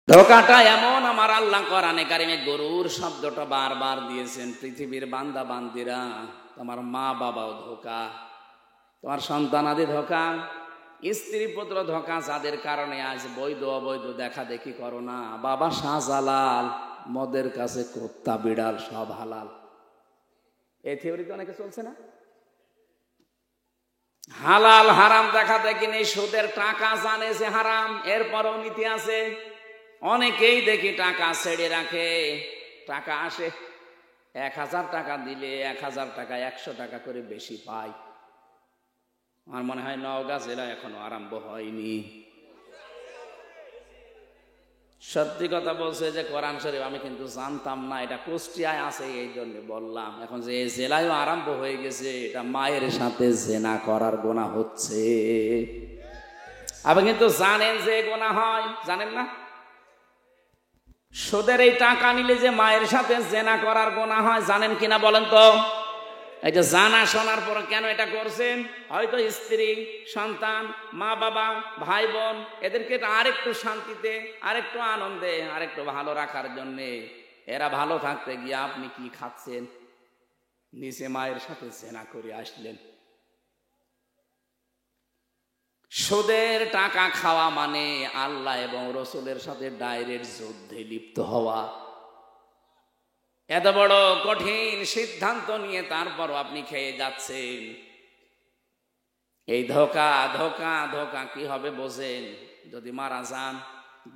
ধোকাটা এমন, আমার আল্লাহ কোরআনে কারিমে গরুর শব্দটা বারবার দিয়েছেন। পৃথিবীর বান্দা বান্দিরা, তোমার মা বাবাও ধোকা, তোমার সন্তানাদি ধোকা, স্ত্রী পুত্র ধোকা, যাদের কারণে আজ বৈধ অবৈধ দেখা দেখি করো না। বাবা শাহজালাল, মদের কাছে কুত্তা বিড়াল সব হালাল। এই থিওরিতে অনেকে চলছে না। হালাল হারাম দেখা দেখি নেই। সুদের টাকা জানে যে হারাম, এরপরও নীতি আছে। অনেকেই দেখি টাকা ছেড়ে রাখে, টাকা আসে 1000 টাকা দিলে 1000 টাকা 100 টাকা করে বেশি পায়। আমার মনে হয় নওগাঁ জেলা এখনো আরম্ভ হয়নি। সত্যি কথা বলছে যে কোরআন শরীফ আমি কিন্তু জানতাম না, এটা কুষ্টিয়ায় আছে, এই জন্য বললাম। এখন যে এই জেলায়ও আরম্ভ হয়ে গেছে, এটা মায়ের সাথে জেনা করার গুনাহ হচ্ছে। আপনি কিন্তু জানেন যে গুনাহ হয়, জানেন না? সুদের এই টাকা নিলে যে মায়ের সাথে জেনা করার গুনাহ হয়, জানেন কিনা বলেন তো? এই যে জানা শোনার পর কেন এটা করছেন? হয়তো স্ত্রী, সন্তান, মা বাবা, ভাই বোন, এদেরকে আরেকটু শান্তিতে, আরেকটু আনন্দে, আরেকটু ভালো রাখার জন্যে। এরা ভালো থাকতে গিয়ে আপনি কি খাচ্ছেন? নিচে মায়ের সাথে জেনা করে আসলেন। সুদের টাকা খাওয়া মানে আল্লাহ এবং রসুলের সাথে ডাইরেক্ট যুদ্ধে লিপ্ত হওয়া। এত বড় কঠিন সিদ্ধান্ত নিয়ে তারপরও আপনি খেয়ে যাচ্ছেন। এই ধোকা ধোকা ধোকা কি হবে বোঝেন? যদি মারা যান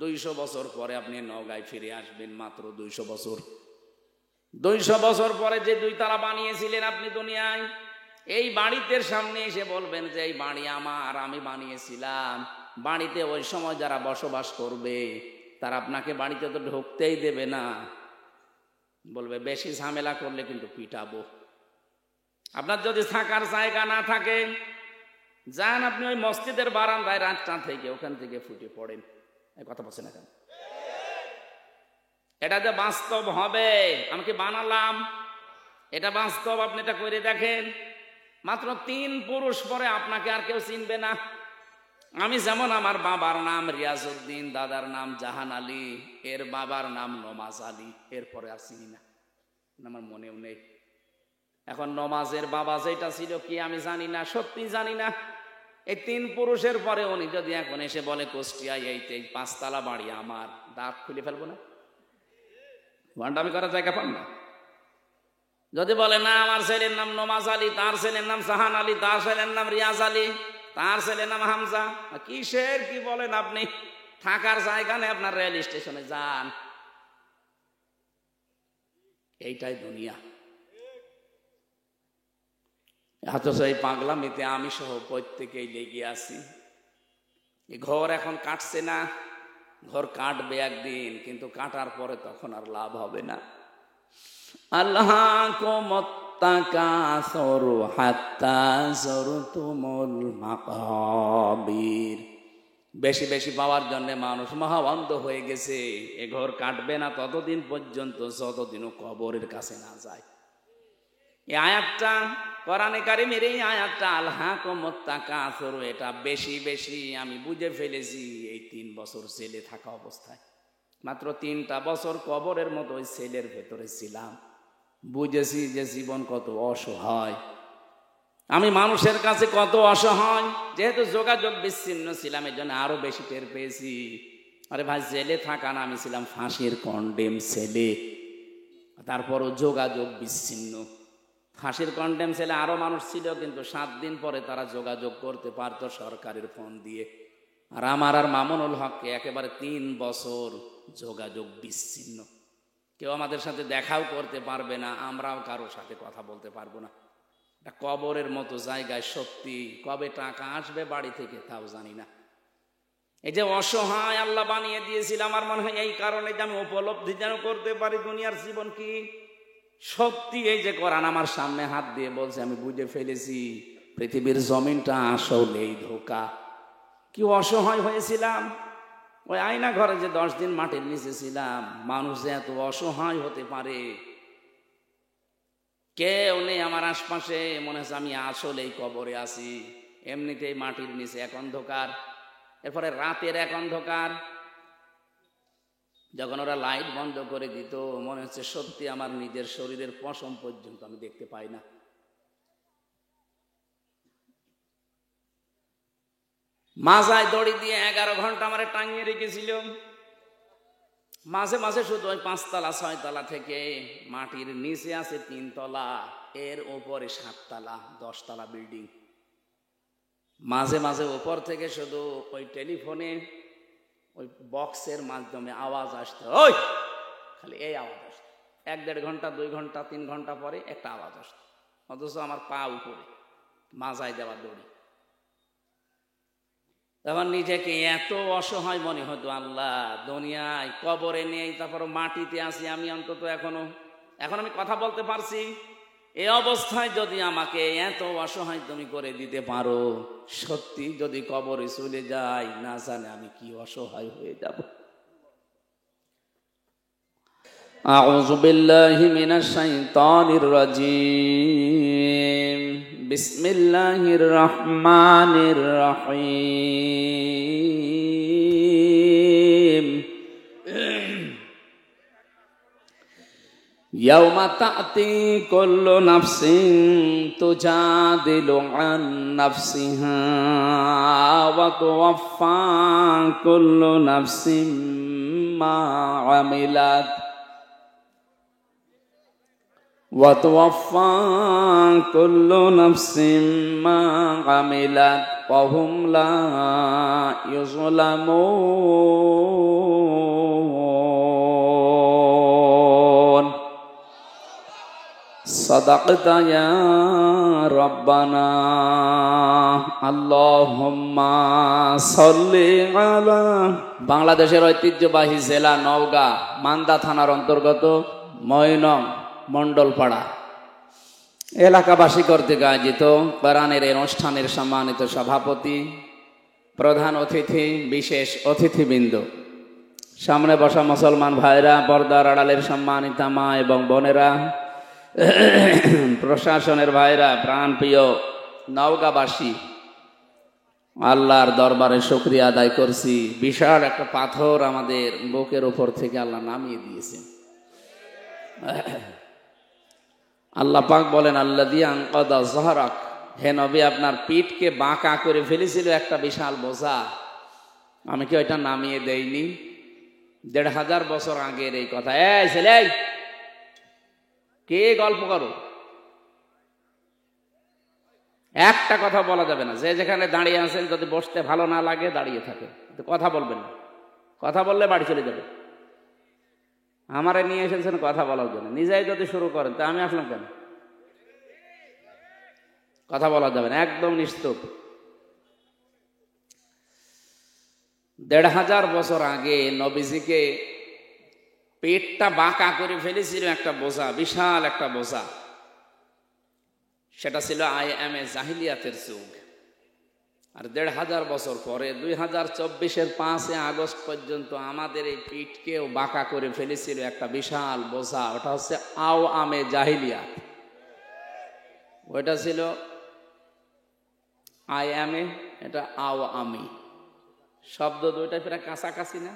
200 বছর পরে আপনি নওগাঁয় ফিরে আসবেন। মাত্র 200 বছর। 200 বছর পরে যে 2 তালা বানিয়েছিলেন আপনি দুনিয়ায়, এই বাড়িতে সামনে এসে বলবেন যে এই বাড়ি আমার, আমি বানিয়েছিলাম। বাড়িতে ওই সময় যারা বসবাস করবে তারা আপনাকে বাড়িতে তো ঢুকতেই দেবে না। বলবে বেশি ঝামেলা করলে কিন্তু পিটাবো। আপনার যদি থাকার জায়গা না থাকে, যান আপনি ওই মসজিদের বারান্দায় রাতটা থেকে ওখান থেকে ফুটে পড়েন। এই কথা বলছে না কেন? এটা যে বাস্তব হবে, আমি কি বানালাম? এটা বাস্তব, আপনি এটা করে দেখেন। মাত্র 3 পুরুষ পরে আপনাকে আর কেউ চিনবে না। আমি যেমন, আমার বাবার নাম রিয়াজউদ্দিন, দাদার নাম জাহান আলী, এর বাবার নাম নমাজ আলী, এরপরে আর চিনি না, আমার মনেও নেই। এখন নমাজের বাবা যেটা ছিল কি আমি জানি না, সত্যি জানি না। এই 3 পুরুষের পরে উনি যদি এখন এসে বলে কুষ্টিয়ায় এই 5 তালা বাড়ি আমার, দাঁত খুলে ফেলবো না? ভান্ডামি করার জায়গা পান না। যদি বলে না আমার ছেলের নাম নমাজ আলী, তার ছেলের নাম জাহান আলী, তার ছেলের নাম রিয়াজ আলী, তার ছেলের নাম হামজা, কিসের কি বলেন আপনি? থাকার জায়গা নেই, আপনার রেল স্টেশনে যান। এইটাই দুনিয়া। অথচ এই পাগলামিতে আমি সহ প্রত্যেকেই লেগে আছি। এই ঘর এখন কাটছে না, ঘর কাটবে একদিন, কিন্তু কাটার পরে তখন আর লাভ হবে না। আল্লাহ বেশি বেশি পাওয়ার জন্য মানুষ মহাবন্ধ হয়ে গেছে। এ ঘর কাটবে না ততদিন পর্যন্ত, যতদিনও কবরের কাছে না যায়। এই আয়াতটা কোরআনে কারিমের, এই আয়াতটা আলহাকুমুত তাকাসুর, এটা বেশি বেশি আমি বুঝে ফেলেছি এই 3 বছর জেলে থাকা অবস্থায়। মাত্র 3টা বছর কবরের মতো ওই সেলের ভেতরে ছিলাম। বুঝেছি যে জীবন কত অসহায়, আমি মানুষের কাছে কত অসহায়। যেহেতু যোগাযোগ বিচ্ছিন্ন ছিলাম, এই জন্য আরো বেশি টের পেয়েছি। আরে ভাই, জেলে থাকা না, আমি ছিলাম ফাঁসির কন্ডেম ছেলে, তারপরও যোগাযোগ বিচ্ছিন্ন। ফাঁসির কন্ডেম ছেলে আরো মানুষ ছিল, কিন্তু 7 দিন পরে তারা যোগাযোগ করতে পারতো সরকারের ফোন দিয়ে। আর আমার আর মামুনুল হককে একেবারে 3 বছর যোগাযোগ বিচ্ছিন্ন। কেউ আমাদের সাথে দেখাও করতে পারবে না, আমরাও কারোর সাথে কথা বলতে পারবো না। এটা কবরের মতো জায়গায়। সত্যি কবে টাকা আসবে বাড়ি থেকে তাও জানি না। এই যে অসহায় আল্লাহ বানিয়ে দিয়েছিল, আমার মনে হয় এই কারণে যে আমি উপলব্ধি যেন করতে পারি দুনিয়ার জীবন কি সত্যি। এই যে কোরআন আমার সামনে হাত দিয়ে বলছে, আমি বুঝে ফেলেছি পৃথিবীর জমিনটা আসলেই ধোকা। কি অসহায় হয়েছিলাম। ওই আয়না ঘরে যে 10 দিন মাটির নিচে ছিলাম, মানুষ যে এত অসহায় হতে পারে। কেউ নেই আমার আশপাশে, মনে হচ্ছে আমি আসলেই কবরে আছি। এমনিতেই মাটির নিচে এক অন্ধকার, এরপরে রাতের এক অন্ধকার। যখন ওরা লাইট বন্ধ করে দিত মনে হচ্ছে সত্যি আমার নিজের শরীরের পশম পর্যন্ত আমি দেখতে পাই না। মাজায় দড়ি দিয়ে 11 ঘন্টা আমারে টাঙিয়ে রেখেছিল। মাঝে মাঝে শুধু ওই 5 তলা 6 তলা থেকে মাটির নিচে আছে 3 তলা, এর উপরে 7 তলা 10 তলা বিল্ডিং। মাঝে মাঝে উপর থেকে শুধু ওই টেলিফোনে ওই বক্সের মাধ্যমে আওয়াজ আসতো, ওই খালি এই আওয়াজ আসতো। 1-1.5 ঘন্টা 2 ঘন্টা 3 ঘন্টা পরে একটা আওয়াজ আসতো, অথচ আমার পা উপরে মাজায় দেওয়া দড়ি। তখন নিজেকে এত অসহায় মনে হতো, আল্লাহ দুনিয়ায় কবরে নেই, তারপর মাটিতে আছি আমি, অন্তত এখন আমি কথা বলতে পারছি। এই অবস্থায় যদি আমাকে এত অসহায় তুমি করে দিতে পারো, সত্যি যদি কবরে চলে যাই, না জানে আমি কি অসহায় হয়ে যাব। আউযু বিল্লাহি মিনাশ শাইতানির রাজীম। বিসমিল্লাহির রহমানির রহিম। ইয়াউমা তা'তি কুল্লু নাফসিন তুজাদিলু আন নাফসিহা ওয়া তুওয়াফফা কুল্লু নাফসিন মা আমিলাত وَتُوَفَّى كُلُّ نَفْسٍ مَا عَمِلَتْ وَهُمْ لَا يُظْلَمُونَ صدقت يا ربنا اللهم صل على। বাংলাদেশের ঐতিহ্যবাহী জেলা নওগাঁ মান্দা থানার অন্তর্গত ময়নং মণ্ডলপাড়া এলাকাবাসী কর্তৃক আয়োজিত কোরআনের এই অনুষ্ঠানের সম্মানিত সভাপতি, প্রধান অতিথি, বিশেষ অতিথিবৃন্দ, সামনে বসা মুসলমান ভাইরা, পর্দার আড়ালের সম্মানিত মা এবং বোনেরা, প্রশাসনের ভাইরা, প্রাণপ্রিয় নওগাঁবাসী, আল্লাহর দরবারে শুকরিয়া আদায় করছি। বিশাল একটা পাথর আমাদের বুকের উপর থেকে আল্লাহ নামিয়ে দিয়েছেন। আল্লাহ পাক বলেন, আল্লাযী আনকাযা যাহরাক, হে নবী আপনার পিঠকে বাঁকা করে ফেলেছিল একটা বিশাল বোঝা, আমি কি ওইটা নামিয়ে দেইনি? 1500 বছর আগের এই কথা। এই ছেলে, কে গল্প করো? একটা কথা বলা যাবে না। যে যেখানে দাঁড়িয়ে আছেন, যদি বসতে ভালো না লাগে দাঁড়িয়ে থাকে, কথা বলবেন না। কথা বললে বাড়ি চলে যাবে। আমারে নিয়ে এসেছেন কথা বলার জন্য, নিজেই যদি শুরু করেন তা আমি আসলাম কেন? কথা বলা যাবে না, একদম নিশ্চুপ। 1500 বছর আগে নবীজিকে পেটটা বাঁকা করে ফেলেছিল একটা বোঝা, বিশাল একটা বোঝা। সেটা ছিল আইএমএ জাহিলিয়াতের যুগ। আর 1500 বছর পরে 2024-এর 5 আগস্ট পর্যন্ত আমাদের এই পিঠকেও বাঁকা করে ফেলেছিল একটা বিশাল বোঝা। ওটা হচ্ছে আওয়ামে জাহিলিয়াত। ওইটা ছিল আইএমএ, এটা আওয়ামী। শব্দ দুইটা প্রায় কাছাকাছি না?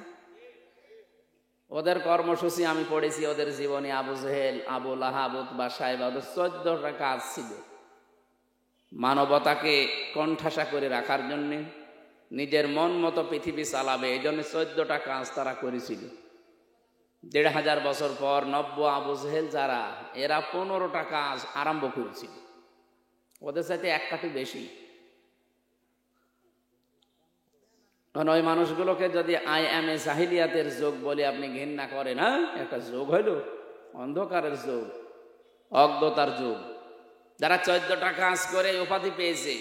ওদের কর্মসূচি আমি পড়েছি, ওদের জীবনী, আবু জেহেল, আবু লাহাব, উতবা, সাইবা, ওদের 14টা কাজ ছিল মানবতাকে কণ্ঠাসা করে রাখার জন্য। নিজের মন মতো পৃথিবী চালাবে, এই জন্য 14টা কাজ তারা করেছিল। 1500 বছর পর নব্য আবু জেহেল যারা, এরা 15টা কাজ আরম্ভ করেছিল। ওদের সাথে এক কাঠি বেশি। কারণ ওই মানুষগুলোকে যদি আইএমএ জাহিলিয়াতের যুগ বলে আপনি ঘৃণা করেন, হ্যাঁ একটা যুগ হইল, অন্ধকারের যুগ, অজ্ঞতার যুগ। যারা 14টা কাজ করে উপাধি পেয়েছে,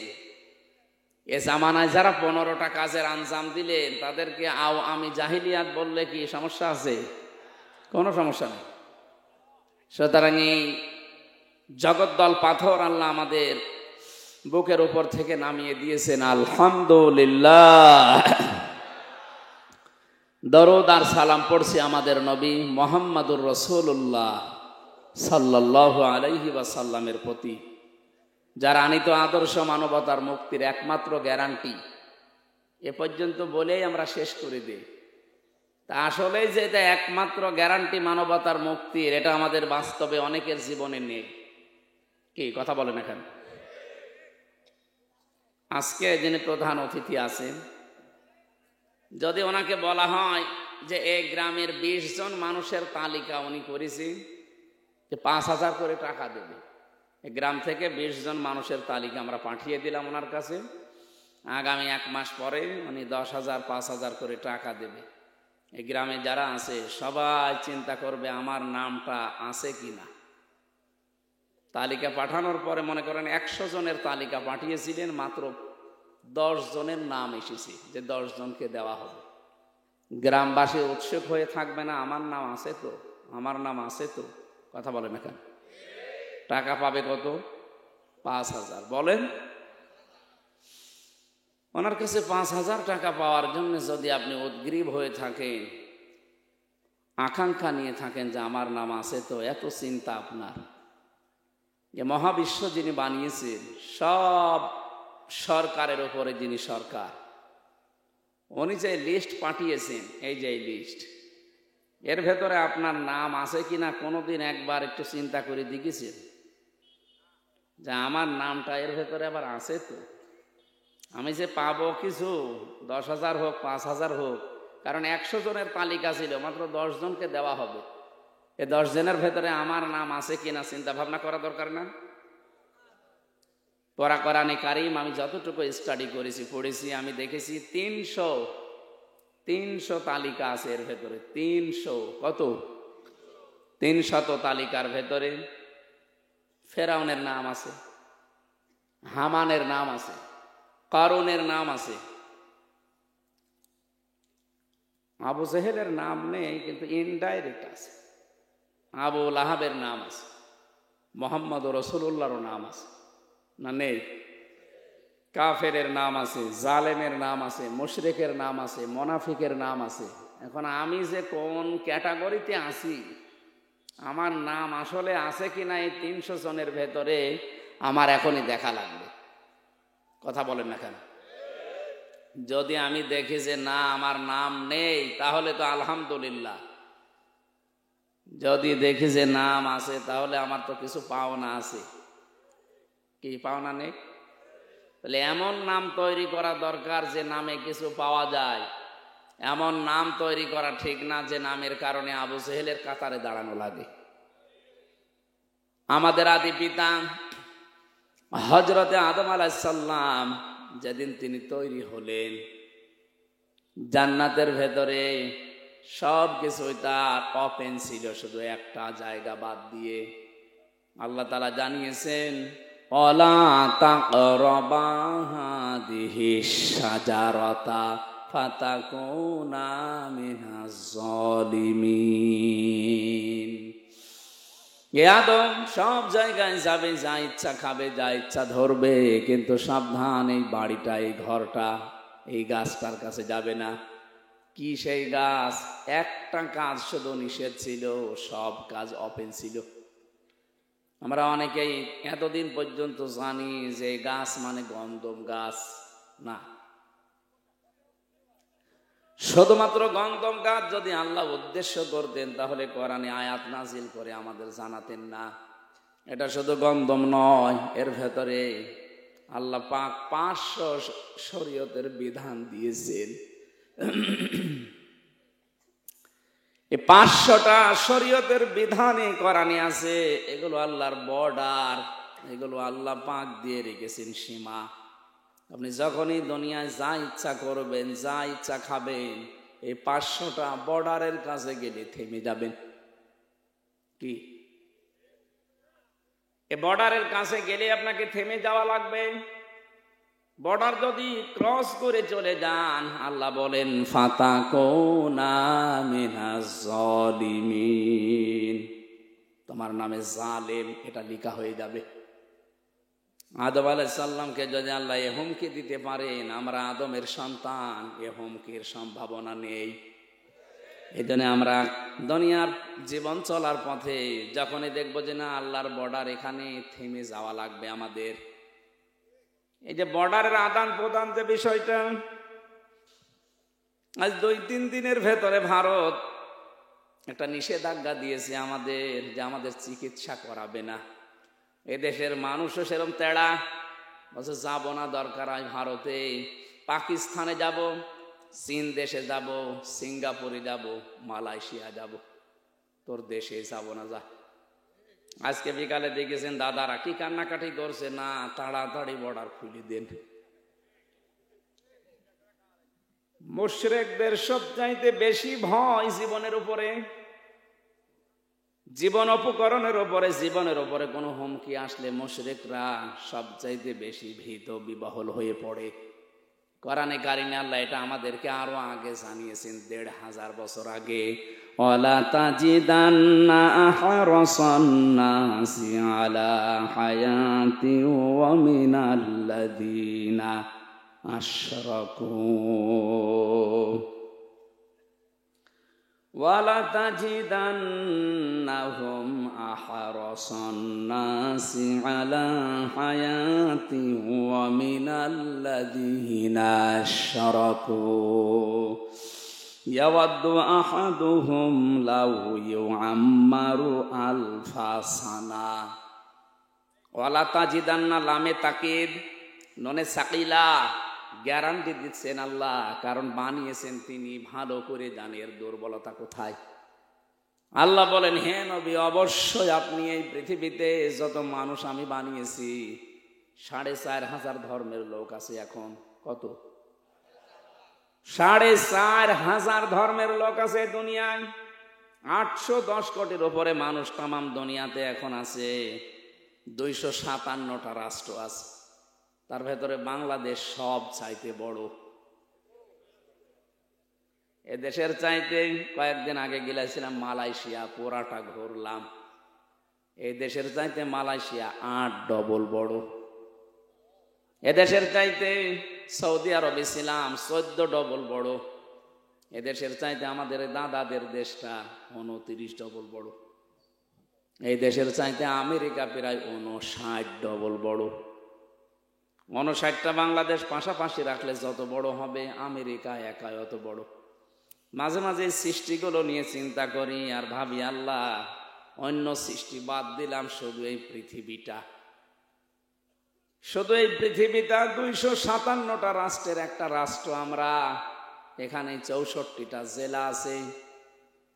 এ জামানায় যারা 15টা কাজের আঞ্জাম দিলেন, তাদেরকে আমি জাহিলিয়াত বললে কি সমস্যা আছে? কোনো সমস্যা নেই। সুতরাং এই জগদ্দল পাথর আল্লাহ আমাদের বুকের উপর থেকে নামিয়ে দিয়েছেন, আলহামদুলিল্লাহ। দরুদ আর সালাম পড়ছি আমাদের নবী মুহাম্মদুর রাসূলুল্লাহ সাল্লাল্লাহু আলাইহি ওয়াসাল্লামের প্রতি, যার আনিত আদর্শ মানবতার মুক্তির একমাত্র গ্যারান্টি। এ পর্যন্ত বলেই আমরা শেষ করে দিই। তা আসলে যে এটা একমাত্র গ্যারান্টি মানবতার মুক্তির, এটা আমাদের বাস্তবে অনেকের জীবনে নেই। কি কথা বলেন এখন? আজকে যিনি প্রধান অতিথি আছেন, যদি ওনাকে বলা হয় যে এই গ্রামের 20 জন মানুষের তালিকা উনি করেছি, যে 5,000 করে টাকা দেবে। এই গ্রাম থেকে 20 জন মানুষের তালিকা আমরা পাঠিয়ে দিলাম ওনার কাছে, আগামী 1 মাস পরে উনি 10,000 5,000 করে টাকা দেবে। এই গ্রামে যারা আছে সবাই চিন্তা করবে আমার নামটা আছে কিনা। তালিকা পাঠানোর পরে মনে করেন 100 জনের তালিকা পাঠিয়েছিলেন, মাত্র 10 জনের নাম এসেছে যে 10 জনকে দেওয়া হবে। গ্রামবাসী উৎসুক হয়ে থাকবে না, আমার নাম আছে তো, আমার নাম আছে তো? কথা বলেন এখানে। টাকা পাবে কত? 5,000। বলেন, ওনার কাছে 5,000 টাকা পাওয়ার জন্য যদি আপনি উদ্গ্রীব হয়ে থাকেন, আকাঙ্ক্ষা নিয়ে থাকেন যে আমার নাম আছে তো, এত চিন্তা আপনার, যে মহাবিশ্ব যিনি বানিয়েছেন, সব সরকারের উপরে যিনি সরকার, উনি যে লিস্ট পাঠিয়েছেন, এই যে লিস্ট, এর ভেতরে আপনার নাম আছে কিনা কোনোদিন একবার একটু চিন্তা করে দেখেছেন যে আমার নামটা এর ভেতরে আবার আছে তো? আমি যে পাবো কিছু, 10,000 হোক 5,000 হোক, কারণ 100 জনের তালিকা ছিল, মাত্র 10 জনকে দেওয়া হবে। এই 10 জনের ভেতরে আমার নাম আছে কিনা চিন্তা ভাবনা করা দরকার না? কোরআনে কারীম আমি যতটুকু স্টাডি করেছি, পড়েছি, আমি দেখেছি 300 তালিকা আছে এর ভেতরে। 300 কত? 300 তালিকার ভেতরে ফেরাউনের নাম আছে, হামানের নাম আছে, কারুনের নাম আছে, আবু জেহেলের নাম নেই কিন্তু ইনডাইরেক্ট আছে, আবু লাহাবের নাম আছে, মোহাম্মদ রাসূলুল্লাহর নাম আছে না নেই? কাফেরের নাম আছে, জালেমের নাম আছে, মুশরিকের নাম আছে, মুনাফিকের নাম আছে। এখন আমি যে কোন ক্যাটাগরিতে আছি, আমার নাম আসলে আছে কিনা এই 300 জনের ভেতরে, আমার এখনই দেখা লাগবে। কথা বলেন না কেন? যদি আমি দেখি যে না আমার নাম নেই, তাহলে তো আলহামদুলিল্লাহ। যদি দেখি যে নাম আছে, তাহলে আমার তো কিছু পাওনা আছে। কি পাওনা নেই? তাহলে এমন নাম তৈরি করা দরকার যে নামে কিছু পাওয়া যায়। এমন নাম তৈরি করা ঠিক না যে নামের কারণে আবু জেহেলের কাতারে দাঁড়ানো লাগে। আমাদের আদি পিতা হযরতে আদম আলাইহিস সালাম যেদিন তিনি তৈরি হলেন, জান্নাতের ভেতরে সব কিছুই তার ওপেন ছিল, শুধু একটা জায়গা বাদ দিয়ে। আল্লাহ তাআলা জানিয়েছেন, ওয়ালা তাকরাবা হাদিহিশ শাজারাতা ফাতাকুনা মিনাজ জালিমিন। আদম সব জায়গায় যাবে, যা ইচ্ছা খাবে, যা ইচ্ছা ধরবে, কিন্তু সাবধান, এই বাড়িটা, এই ঘরটা, এই গাছটার কাছে যাবে না। কি সেই গাছ? একটা কাজ শুধু নিষেধ ছিল, সব কাজ ওপেন ছিল। আমরা অনেকেই এতদিন পর্যন্ত জানি যে গাছ মানে গন্ধম গাছ না। শুধুমাত্র গন্ধম গাছ যদি আল্লাহ উদ্দেশ্য করতেন, তাহলে কোরআনে আয়াত নাজিল করে আমাদের জানাতেন না এটা শুধু গন্ধম নয়, এর ভেতরে আল্লাহ পাক 500 শরীয়তের বিধান দিয়েছেন। এই 500টা শরীয়তের বিধানে কোরআনে আছে। এগুলো আল্লাহর বর্ডার, এগুলো আল্লাহ পাক দিয়ে রেখেছেন সীমা। আপনি যখনই দুনিয়ায় যা ইচ্ছা করবেন, যা ইচ্ছা খাবেন, এই 500টা বর্ডারের কাছে গেলে থেমে যাবেন। কি এই বর্ডারের কাছে গেলে আপনাকে থেমে যাওয়া লাগবে। বর্ডার যদি ক্রস করে চলে যান, আল্লাহ বলেন ফাতাকুনা মিনাজ জালিমিন, তোমার নামে জালেম এটা লেখা হয়ে যাবে। আদম আলাইহিস সালামকে যদি আল্লাহ এ হুমকি দিতে পারেন, আমরা আদমের সন্তান, এ হুমকির সম্ভাবনা নেই। এই জন্য আমরা দুনিয়ার জীবন চলার পথে যখনই দেখবো যে না আল্লাহর বর্ডার, এখানে থেমে যাওয়া লাগবে আমাদের। এই যে বর্ডারের আদান প্রদান যে বিষয়টা, আজ 2-3 দিনের ভেতরে ভারত একটা নিষেধাজ্ঞা দিয়েছে আমাদের, যে আমাদের চিকিৎসা করাবে না। এদেশের মানুষও সেরকম তেড়া, বলছে যাবো না, দরকার হয় ভারতে, পাকিস্তানে যাব, চীন দেশে যাব, সিঙ্গাপুরে যাব, মালয়েশিয়া যাব, তোর দেশে যাব না, যা। আজকে বিকালে দেখেছেন দাদারা কি কান্নাকাটি করছে, না তাড়াতাড়ি বর্ডার খুলে দেন। মুশরিকদের সবচাইতে বেশি ভয় জীবনের উপরে, জীবন অপকরণের উপরে, জীবনের উপরে কোনো হুমকি আসলে মুশরিকরা সবচাইতে বেশি ভীত বিহ্বল হয়ে পড়ে। কোরআনে কারিমে আল্লাহ এটা আমাদেরকে আরো আগে জানিয়েছেন, 1500 বছর আগে। ওয়ালা তাজিদান্না আহরাসান নাসি আলা হায়াতি ওয়া মিনাল্লাযিনা আশরাকু ওয়ালা তাজিদান্নাহুম আহরাসান নাসি আলা হায়াতি ওয়া মিনাল্লাযিনা আশরাকু ইয়াওয়াদ্দু আহাদুহুম লাউ ইউআম্মারু আলফা সানা। ওয়ালা তাজিদান্না, লামে তাকিদ, ননে সাকিলা, গ্যারান্টি দিচ্ছেন আল্লাহ, কারণ বানিয়েছেন তিনি, ভালো করে জানেন এর দুর্বলতা কোথায়। আল্লাহ বলেন, হে নবী, অবশ্যই আপনি এই পৃথিবীতে যত মানুষ আমি বানিয়েছি, 4500 ধর্মের লোক আছে এখন। কত? 4500 ধর্মের লোক আছে দুনিয়ায়। 810 কোটির উপরে মানুষ তামাম দুনিয়াতে এখন আছে। 257টা রাষ্ট্র আছে, তার ভেতরে বাংলাদেশ সব চাইতে বড়। এদেশের চাইতে কয়েকদিন আগে গেছিলাম মালয়েশিয়া, পুরাটা ঘুরলাম। এই দেশের চাইতে মালয়েশিয়া 8 ডবল বড়। এদেশের চাইতে সৌদি আরবে ছিলাম, 14 ডবল বড়। এদেশের চাইতে আমাদের দাদাদের দেশটা 29 ডবল বড়। এই দেশের চাইতে আমেরিকা প্রায় 59 ডবল বড়। 59টা বাংলাদেশ পাশাপাশি রাখলে যত বড় হবে, আমেরিকা একাই অত বড়। মাঝে মাঝে সৃষ্টিগুলো নিয়ে চিন্তা করি আর ভাবি, আল্লাহ, অন্য সৃষ্টি বাদ দিলাম, শুধু এই পৃথিবীটা, শুধু এই পৃথিবীটা 257টা রাষ্ট্রের একটা রাষ্ট্র আমরা। এখানে 64টা জেলা আছে,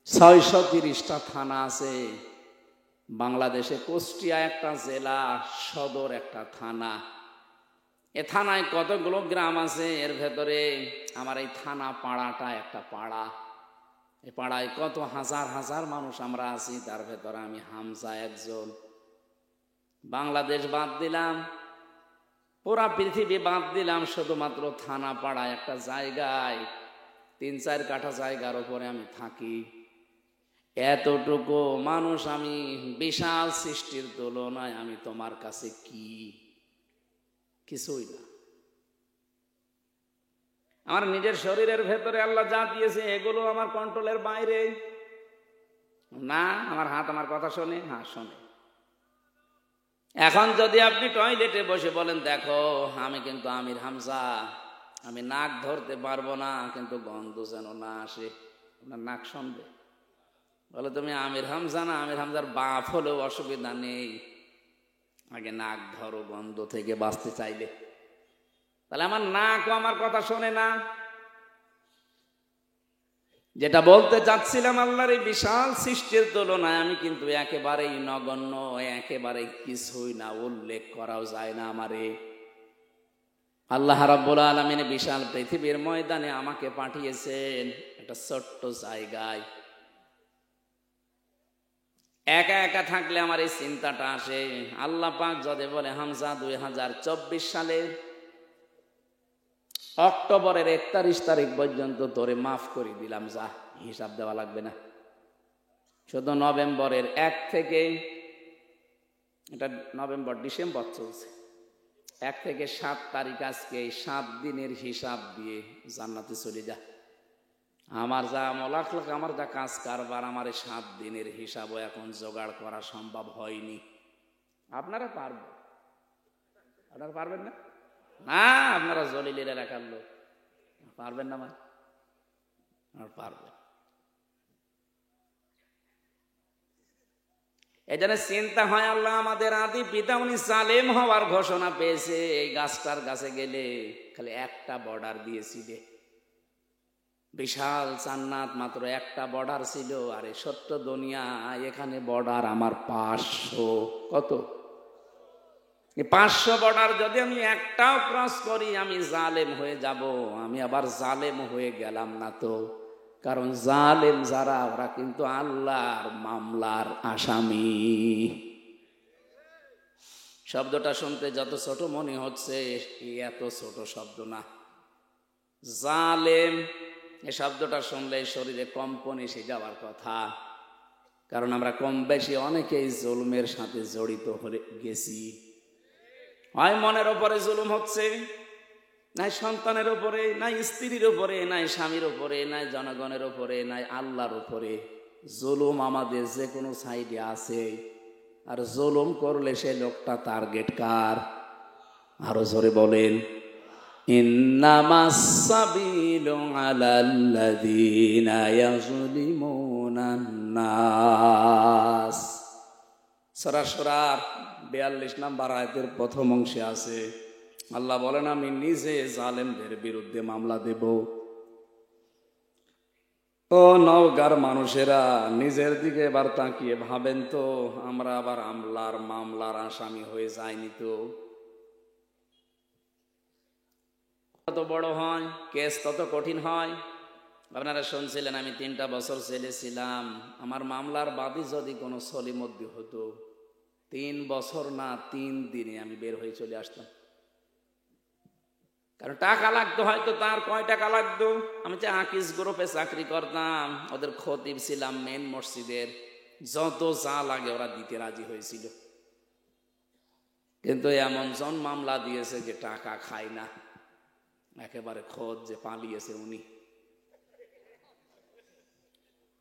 630টা থানা আছে। বাংলাদেশে কুষ্টিয়া একটা জেলা, সদর একটা থানা। এ থানায় কতগুলো গ্রাম আছে, এর ভেতরে আমার এই থানা পাড়াটা একটা পাড়া। এই পাড়ায় কত হাজার হাজার মানুষ আমরা আছি, তার ভেতরে আমি হামজা একজন। বাংলাদেশ বাদ দিলাম, পুরা পৃথিবী বাদ দিলাম, শুধুমাত্র থানা পাড়ায় একটা জায়গায় 3-4 কাঠা জায়গার উপরে আমি থাকি। এতটুকু মানুষ আমি, বিশাল সৃষ্টির তুলনায় আমি তোমার কাছে কি? কিছুই না। আমার নিজের শরীরের ভেতরে আল্লাহ যা দিয়েছে এগুলো আমার কন্ট্রোলের বাইরে না। আমার হাত আমার কথা শোনে? হ্যাঁ, শোনে। এখন যদি আপনি টয়লেটে বসে বলেন, দেখো আমি কিন্তু আমির হামজা, আমি নাক ধরতে পারবো না, কিন্তু গন্ধ যেন না আসে, আপনার নাক শুনবে? বলে তুমি আমির হামজা না, আমির হামজার বাপ হলেও অসুবিধা নেই, আগে নাক ধরো গন্ধ থেকে বাঁচতে চাইলে। তাহলে আমার নাকও আমার কথা শোনে না। যেটা বলতে চাচ্ছিলাম, আল্লাহর এই বিশাল সৃষ্টির তুলনায় আমি কিন্তু একেবারেই নগণ্য, একেবারে কিছুই না, উল্লেখ করাও যায় না আমারে। আল্লাহ রাব্বুল আলামিন বিশাল পৃথিবীর ময়দানে আমাকে পাঠিয়েছেন একটা ছোট্ট জায়গায়। একা একা থাকলে আমার এই চিন্তাটা আসে, আল্লাহ পাক যদি বলে, হামজা 2024 সালে অক্টোবরের 31 তারিখ পর্যন্ত তোরে মাফ করে দিলাম, যা, হিসাব দেওয়া লাগবে না। শুধু নভেম্বরের 1 থেকে, এটা নভেম্বর ডিসেম্বর চলছে, 1 থেকে 7 তারিখ, আজকে এই 7 দিনের হিসাব দিয়ে জান্নাতে চলে যা। আমার যা আমলাখ, আমার যা কাজ কারবার, আমার এই 7 দিনের হিসাবও এখন জোগাড় করা সম্ভব হয়নি। আপনারা পারবেন? আপনারা পারবেন না? না, আপনারা জলিলের এলাকার লোক, পারবেন না। আর পারবে। এই জন্য চিন্তা হয়, আল্লাহ আমাদের আদি পিতা উনি জালেম হওয়ার ঘোষণা পেয়েছে, এই গাছটার কাছে গেলে খালি একটা বর্ডার দিয়েছিলে, বিশাল জান্নাত মাত্র একটা বর্ডার ছিল, আর এই সত্য দুনিয়া এখানে বর্ডার আমার 500। কত? 500 বর্ডার যদি আমি একটাও ক্রস করি আমি জালেম হয়ে যাব। আমি আবার জালেম হয়ে গেলাম না তো, কারণ জালেম যারা ওরা কিন্তু আল্লাহর মামলার আসামি। শব্দটা শুনতে যত ছোট মনে হচ্ছে এত ছোট শব্দ না। জালেম এই শব্দটা শুনলে শরীরে কম্পন এসে যাওয়ার কথা, কারণ আমরা কম বেশি অনেকেই জুলুমের সাথে জড়িত হয়ে গেছি। হয় মনের ওপরে জুলুম হচ্ছে, নাই সন্তানের উপরে, নাই স্ত্রীর উপরে, নাই স্বামীর উপরে, নাই জনগণের উপরে, নাই আল্লাহর উপরে। জুলুম আমাদের যে কোনো সাইডে আছে, আর জুলুম করলে সে লোকটা টার্গেট কার? আরো জোরে বলেন, ইন্নামাস সাবিলু আলাল্লাযীনা ইয়াযলিমুনান নাস। সূরা শুরার 42 নম্বর আয়াতের প্রথম অংশে আছে, আল্লাহ বলেন আমি নিজে জালেমদের বিরুদ্ধে মামলা দেব। ও নওগাঁর মানুষেরা, নিজের দিকে এবার তাকিয়ে ভাবেন তো, আমরা আবার মামলার আসামি হয়ে যাইনি তো? তত বড় হয় কেস, তত কঠিন হয়। আপনারা শুনছিলেন আমি 3টা বছর জেলে ছিলাম। আমার মামলার বাদী যদি কোনো সলিমদ্দি হতো, 3 বছর না 3 দিনে আমি বের হয়ে চলে আসতাম। কারণ টাকা লাগতো, হয়তো তার কয় টাকা লাগতো। আমি যে আকিস গ্রুপে চাকরি করতাম, ওদের খতিব ছিলাম মেন মসজিদের, যত যা লাগে ওরা দিতে রাজি হয়েছিল। কিন্তু এমন জন মামলা দিয়েছে যে টাকা খায় না, একেবারে খোঁজ যে পালিয়েছে উনি।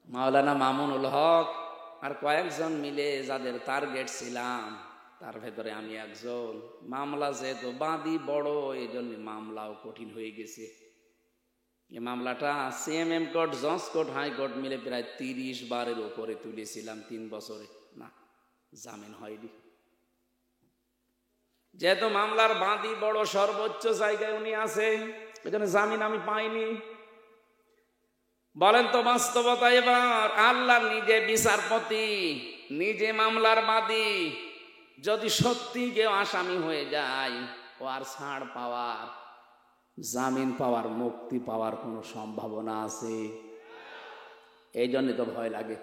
মাওলানা মামুনুল হক আর কয়েকজন মিলে যাদের টার্গেট ছিলাম, তার ভেতরে আমি একজন। মামলা যেহেতু বাদী বড়, এই জন্য মামলাও কঠিন হয়ে গেছে। এই মামলাটা সিএমএম কোর্ট, জজ কোর্ট, হাইকোর্ট মিলে প্রায় 30 বারের উপরে তুলেছিলাম 3 বছরে। না, জামিন হয়নি। যেহেতু মামলার বাদী বড়, সর্বোচ্চ জায়গায় উনি আছে, এই জন্য জামিন আমি পাইনি। বলেন তো বাস্তবতা, এবার আল্লাহ নিজে বিচারপতি, নিজে মামলার বাদী, যদি সত্যি কেউ আসামি হয়ে যায়, ও আর ছাড় পাওয়ার, জামিন পাওয়ার, মুক্তি পাওয়ার কোনো সম্ভাবনা আছে? এই জন্য তো ভয় লাগে।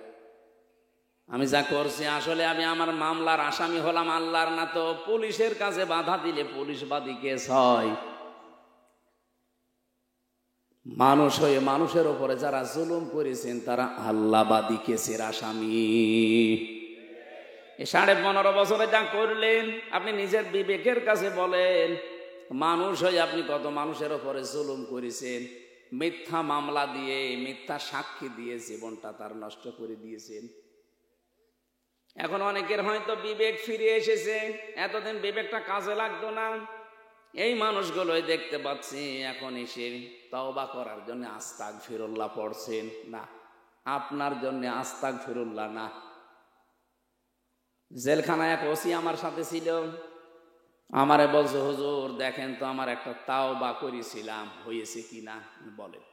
আমি যা করছি আসলে আমি আমার মামলার আসামি হলাম আল্লাহর না তো পুলিশের কাছে বাধা দিলে পুলিশ বাদী কেস হয়। মানুষ হয়ে মানুষের উপরে যারা জুলুম করেছেন তারা আল্লাহবাদী কেসের আসামি। 15.5 বছরে যা করলেন, আপনি নিজের বিবেকের কাছে বলেন, মানুষ হয়ে আপনি কত মানুষের উপরে জুলুম করেছেন, মিথ্যা মামলা দিয়ে, মিথ্যা সাক্ষী দিয়ে জীবনটা তার নষ্ট করে দিয়েছেন। এখন অনেকের হয়তো বিবেক ফিরে এসেছে, এতদিন বিবেকটা কাজে লাগতো না। এই মানুষগুলোই দেখতে পাচ্ছি এখন এসে তওবা করার জন্য আস্তাগফিরুল্লাহ পড়ছেন। না, আপনার জন্য আস্তাগফিরুল্লাহ না। জেলখানায় এক ওসি আমার সাথে ছিল, আমারে বলছে হুজুর দেখেন তো আমার একটা তাওবা করেছিলাম, হয়েছে কিনা বলেন।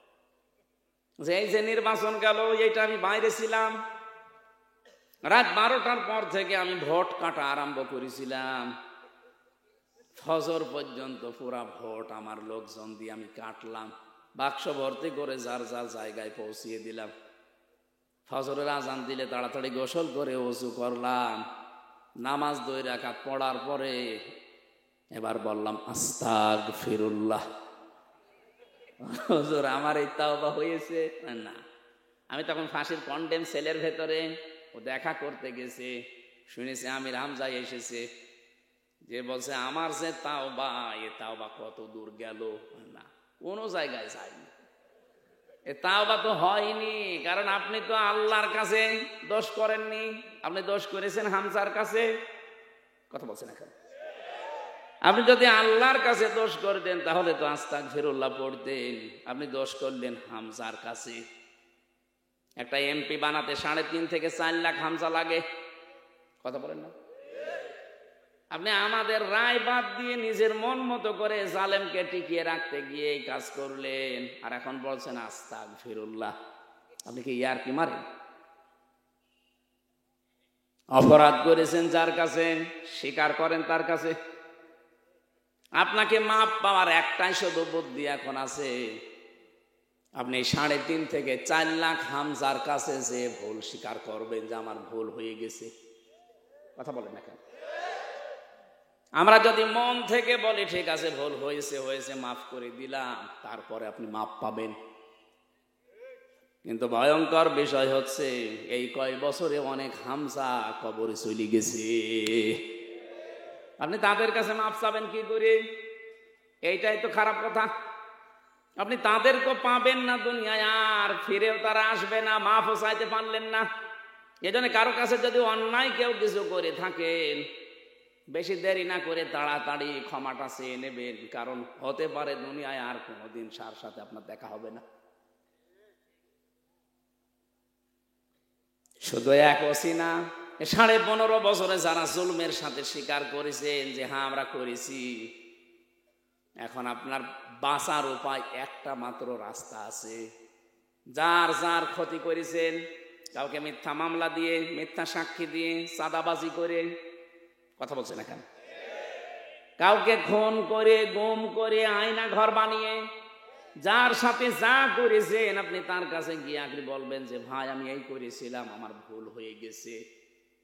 যে এই যে নির্বাচন গেল, এইটা আমি বাইরে ছিলাম, রাত 12টার পর থেকে আমি ভোট কাটা আরম্ভ করেছিলাম, ফজর পর্যন্ত পুরা ভোট আমার লোকজন দিয়ে আমি কাটলাম, বাক্স ভর্তি করে যার যার জায়গায় পৌঁছিয়ে দিলাম। ফজরের আজান দিলে তাড়াতাড়ি গোসল করে ওযু করলাম, নামাজ 2 রাকাত পড়ার পরে এবার বললাম আস্তাগফিরুল্লাহ। হুজুর আমার এই তাওবা হয়েছে না। আমি তখন ফাঁসির কন্ডেম সেলের ভেতরে, ও দেখা করতে গেছে, শুনেছি আমির হামজা এসেছে, যে বলছে আমার যে তাওবা, এ তাওবা কত দূর গেল, না কোনো জায়গায় যায়নি, এ তাওবা তো হয়নি। কারণ আপনি তো আল্লাহর কাছে দোষ করেননি, আপনি দোষ করেছেন হামজার কাছে। কথা বলছেন এখন, আপনি যদি আল্লাহর কাছে দোষ করতেন তাহলে তো আস্তাগফিরুল্লাহ পড়তেন, আপনি দোষ করলেন হামজার কাছে। একটা এমপি বানাতে 3.5 থেকে 4 লাখ হামজা লাগে। কথা বলেন না? আপনি আমাদের রায় বাদ দিয়ে নিজের মন মতো করে জালেমকে টিকিয়ে রাখতে গিয়ে এই কাজ করলেন, আর এখন বলছেন আস্তাগফিরুল্লাহ। আপনি কি ইয়ার কি মারেন? অপরাধ করেছেন যার কাছে, স্বীকার করেন তার কাছে। আপনাকে মাপ পাওয়ার একটাই শুধু বুদ্ধি এখন আছে, আপনি 3.5 থেকে 4 লাখ হামজার কাছে যে ভুল স্বীকার করবেন যে আমার ভুল হয়ে গেছে। কথা বলেন না কেন? আমরা যদি মন থেকে বলি ঠিক আছে ভুল হয়েছে হয়েছে মাফ করে দিলাম, তারপরে আপনি মাপ পাবেন। কিন্তু ভয়ঙ্কর বিষয় হচ্ছে এই কয় বছরে অনেক হামজা কবরে চলে গেছে। আপনি তাদের কাছে মাপ চাবেন কি করে? এইটাই তো খারাপ কথা। আপনি তাদেরকে পাবেন না দুনিয়ায়, আর ফিরেও তারা আসবে না, মাফও চাইতে পারলেন না। এজন্য কারো কাছে যদি অন্যায় কেউ কিছু করে থাকেন, বেশি দেরি না করে তাড়াতাড়ি ক্ষমাটা চেয়ে নেবেন, কারণ হতে পারে দুনিয়ায় আর কোনোদিন তার সাথে আপনার দেখা হবে না। শুধু এক অসিনা 15.5 বছরে যারা জুলমের সাথে স্বীকার করেছেন যে হ্যাঁ আমরা করেছি, এখন আপনার বাঁচার উপায় একটা মাত্র রাস্তা আছে। যার যার ক্ষতি করেছেন, কাউকে মিথ্যা মামলা দিয়ে, মিথ্যা সাক্ষী দিয়ে, চাঁদাবাজি করে, কথা বলছেন এখন, কাউকে খুন করে, গুম করে, আয়না ঘর বানিয়ে, যার সাথে যা করেছেন আপনি তার কাছে গিয়ে আপনি বলবেন যে ভাই আমি এই করেছিলাম, আমার ভুল হয়ে গেছে।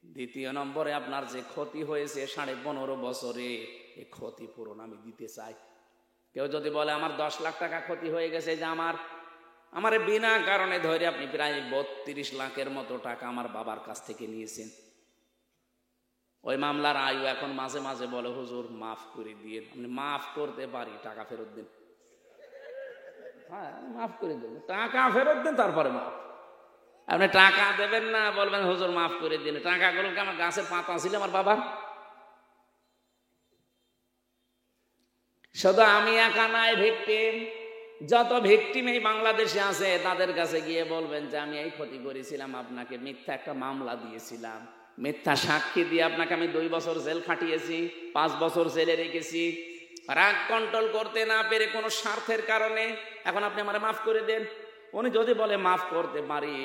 দ্বিতীয় নম্বরে আপনার যে ক্ষতি হয়েছে 15.5 বছরে, এই ক্ষতিপূরণ আমি দিতে চাই। কেউ যদি বলে আমার 10 লাখ টাকা ক্ষতি হয়ে গেছে, যে আমার বিনা কারণে ধরে আপনি প্রায় 32 লাখের মতো টাকা আমার বাবার কাছ থেকে নিয়েছেন, ওই মামলার আয়ু এখন মাঝে মাঝে বলে হুজুর মাফ করে দিয়ে, আপনি মাফ করতে পারি, টাকা ফেরত দিন। হ্যাঁ মাফ করে দেব, টাকা ফেরত দেন, তারপরে মাফ। আপনি টাকা দেবেন না, বলবেন হুজুর মাফ করে দিন। টাকাগুলোকে আমার গাছের পাতা ছিল আমার বাবার। শুধু আমি একা নাই ভিকটিম, যত ভিকটিম এই বাংলাদেশে আছে তাদের কাছে গিয়ে বলবেন যে আমি এই ক্ষতি করেছিলাম, আপনাকে মিথ্যা একটা মামলা দিয়েছিলাম, মিথ্যা সাক্ষী দিয়ে আপনাকে আমি 2 বছর জেল খাটিয়েছি, 5 বছর জেলে রেখেছি, রাগ কন্ট্রোল করতে না পেরে কোনো স্বার্থের কারণে, এখন আপনি আমারে মাফ করে দেন। উনি যদি বলে মাফ করতে পারি,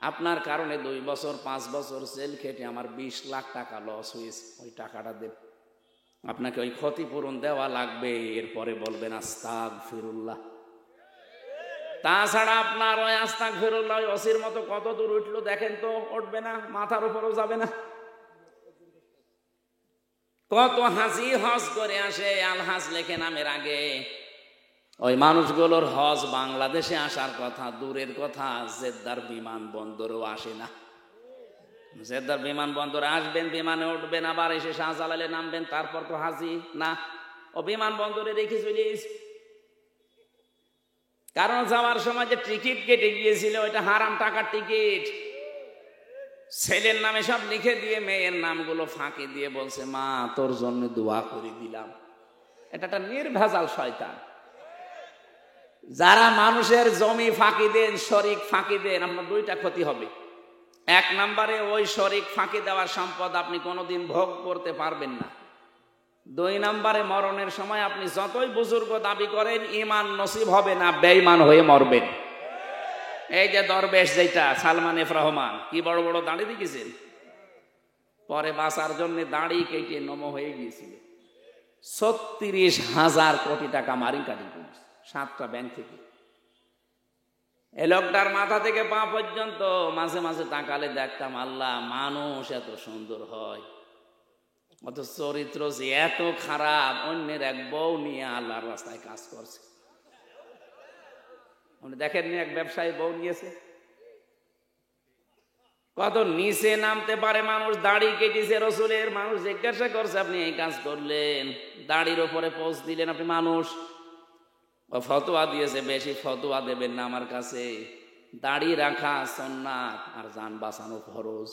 আপনার কারণে 2 বছর 5 বছর জেল খেটে আমার 20 লাখ টাকা লস হয়েছে, ওই টাকাটা দেন, আপনাকে ওই ক্ষতিপূরণ দেওয়া লাগবে। এরপরে বলবেন আস্তাগফিরুল্লাহ। তাছাড়া আপনার ওই আস্তাগফিরুল্লাহ ওই অসির মতো কত দূর উঠলো দেখেন তো, উঠবে না, মাথার উপরেও যাবে না। কত হাজি হজ করে আসে, আলহাজ লেখে নামের আগে, ওই মানুষগুলোর হজ বাংলাদেশে আসার কথা দূরের কথা, জেদ্দার বিমান বন্দরেও আসে না। জেদ্দার বিমান বন্দরে আসবেন, বিমানে উঠবেন, আবার এসে শাহজালালে নামবেন, তারপর তো হাজি না, ও বিমান বন্দরে রেখে চলে এসে। কারণ যাওয়ার সময় যে টিকিট কেটে গিয়েছিল ওইটা হারাম টাকার টিকিট, ছেলের নামে সব লিখে দিয়ে মেয়ের নামগুলো ফাঁকি দিয়ে বলছে মা তোর জন্য দোয়া করে দিলাম। এটা একটা নির্ভেজাল শয়তান। যারা মানুষের জমি ফাঁকি দেন, শরিক ফাঁকি দেন, আপনার 2টা ক্ষতি হবে। 1 নম্বরে ওই শরিক ফাঁকি দেওয়ার সম্পদ আপনি কোনোদিন ভোগ করতে পারবেন না। 2 নম্বরে মরণের সময় আপনি যতই বুজুর্গ দাবি করেন, ঈমান নসিব হবে না, বেঈমান হয়ে মরবেন। এই যে দরবেশ যেটা সালমান এফ রহমান, কি বড় বড় দাড়ি দেখেছেন, পরে বাঁচার জন্য দাড়ি কেটে নম হয়ে গিয়েছিল। 36,000 কোটি টাকা মারি কাটি 7টা ব্যাংক থেকে। এই লোকটার মাথা থেকে পা পর্যন্ত মাঝে মাঝে তাকালে দেখতাম আল্লাহ, মানুষ এত সুন্দর হয়, অত চরিত্র যে এত খারাপ, অন্যের এক বউ নিয়ে আল্লাহর রাস্তায় কাজ করছে। আপনি দেখেননি এক ব্যবসায়ী বউ নিয়েছে, কত নিচে নামতে পারে মানুষ। দাড়ি কেটেছে রসুলের, মানুষ জিজ্ঞাসা করছে আপনি এই কাজ করলেন, দাড়ির ওপরে পোস্ট দিলেন আপনি, মানুষ ফতোয়া দিয়েছে বেশি ফতোয়া দেবেন না আমার কাছে, দাড়ি রাখা সুন্নাত আর জান বাঁচানো ফরজ।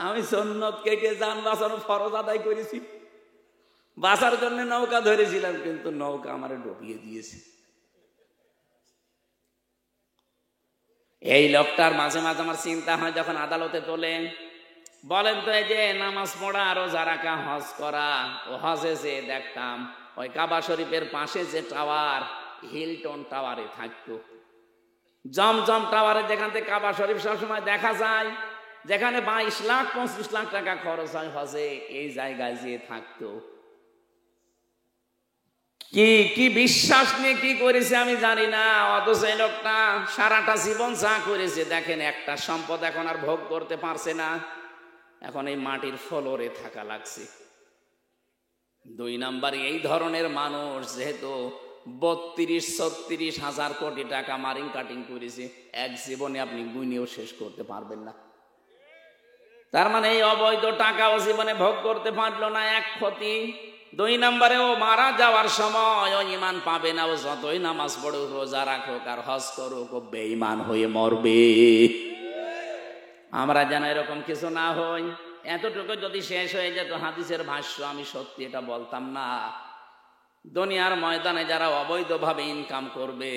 আমি সুন্নত কেটে জান বাঁচানো ফরজ আদায় করেছি, বাঁচার জন্য নৌকা ধরেছিলাম, কিন্তু নৌকা আমারে ডুবিয়ে দিয়েছে। এই লোকটার মাঝে মাঝে আমার চিন্তা হয়, যখন আদালতে তোলে, বলেন তো এই যে নামাজ পড়া, রোজা রাখা, হজ করা, ও হজে যে দেখতাম ওই কাবা শরীফের পাশে যে টাওয়ার, হিলটন টাওয়ারে থাকতো, জমজম টাওয়ারে, যেখান থেকে কাবা শরীফ সবসময় দেখা যায়, যেখানে 22 লাখ 25 লাখ টাকা খরচ হয় হজে, এই জায়গায় যে থাকতো। কি কি বিশ্বাস নিয়ে কি করেছে আমি জানি না, অথচ এই লোকটা সারাটা জীবন যা করেছে দেখেন, একটা সম্পদ এখন আর ভোগ করতে পারছে না, এখন এই মাটির ফ্লোরে থাকা লাগছে। 2 নাম্বার, এই ধরনের মানুষ যেহেতু 32-36 হাজার কোটি টাকা মারিং কাটিং করেছে, এক জীবনে আপনি গুনেও শেষ করতে পারবেন না। তার মানে এই অবৈধ টাকাও জীবনে ভোগ করতে পারলো না, এক ক্ষতি। 2 নাম্বারে, ও মারা যাওয়ার সময় ও ঈমান পাবে না, ও যতই নামাজ পড়ুক, রোজা রাখুক আর হজ করুক, ও বেঈমান হয়ে মরবে। আমরা যেন এরকম কিছু না হই। এতটুকু যদি শেষ হয়ে যেত হাদিসের ভাষ্য, আমি সত্যি এটা বলতাম না। দুনিয়ার ময়দানে যারা অবৈধভাবে ইনকাম করবে,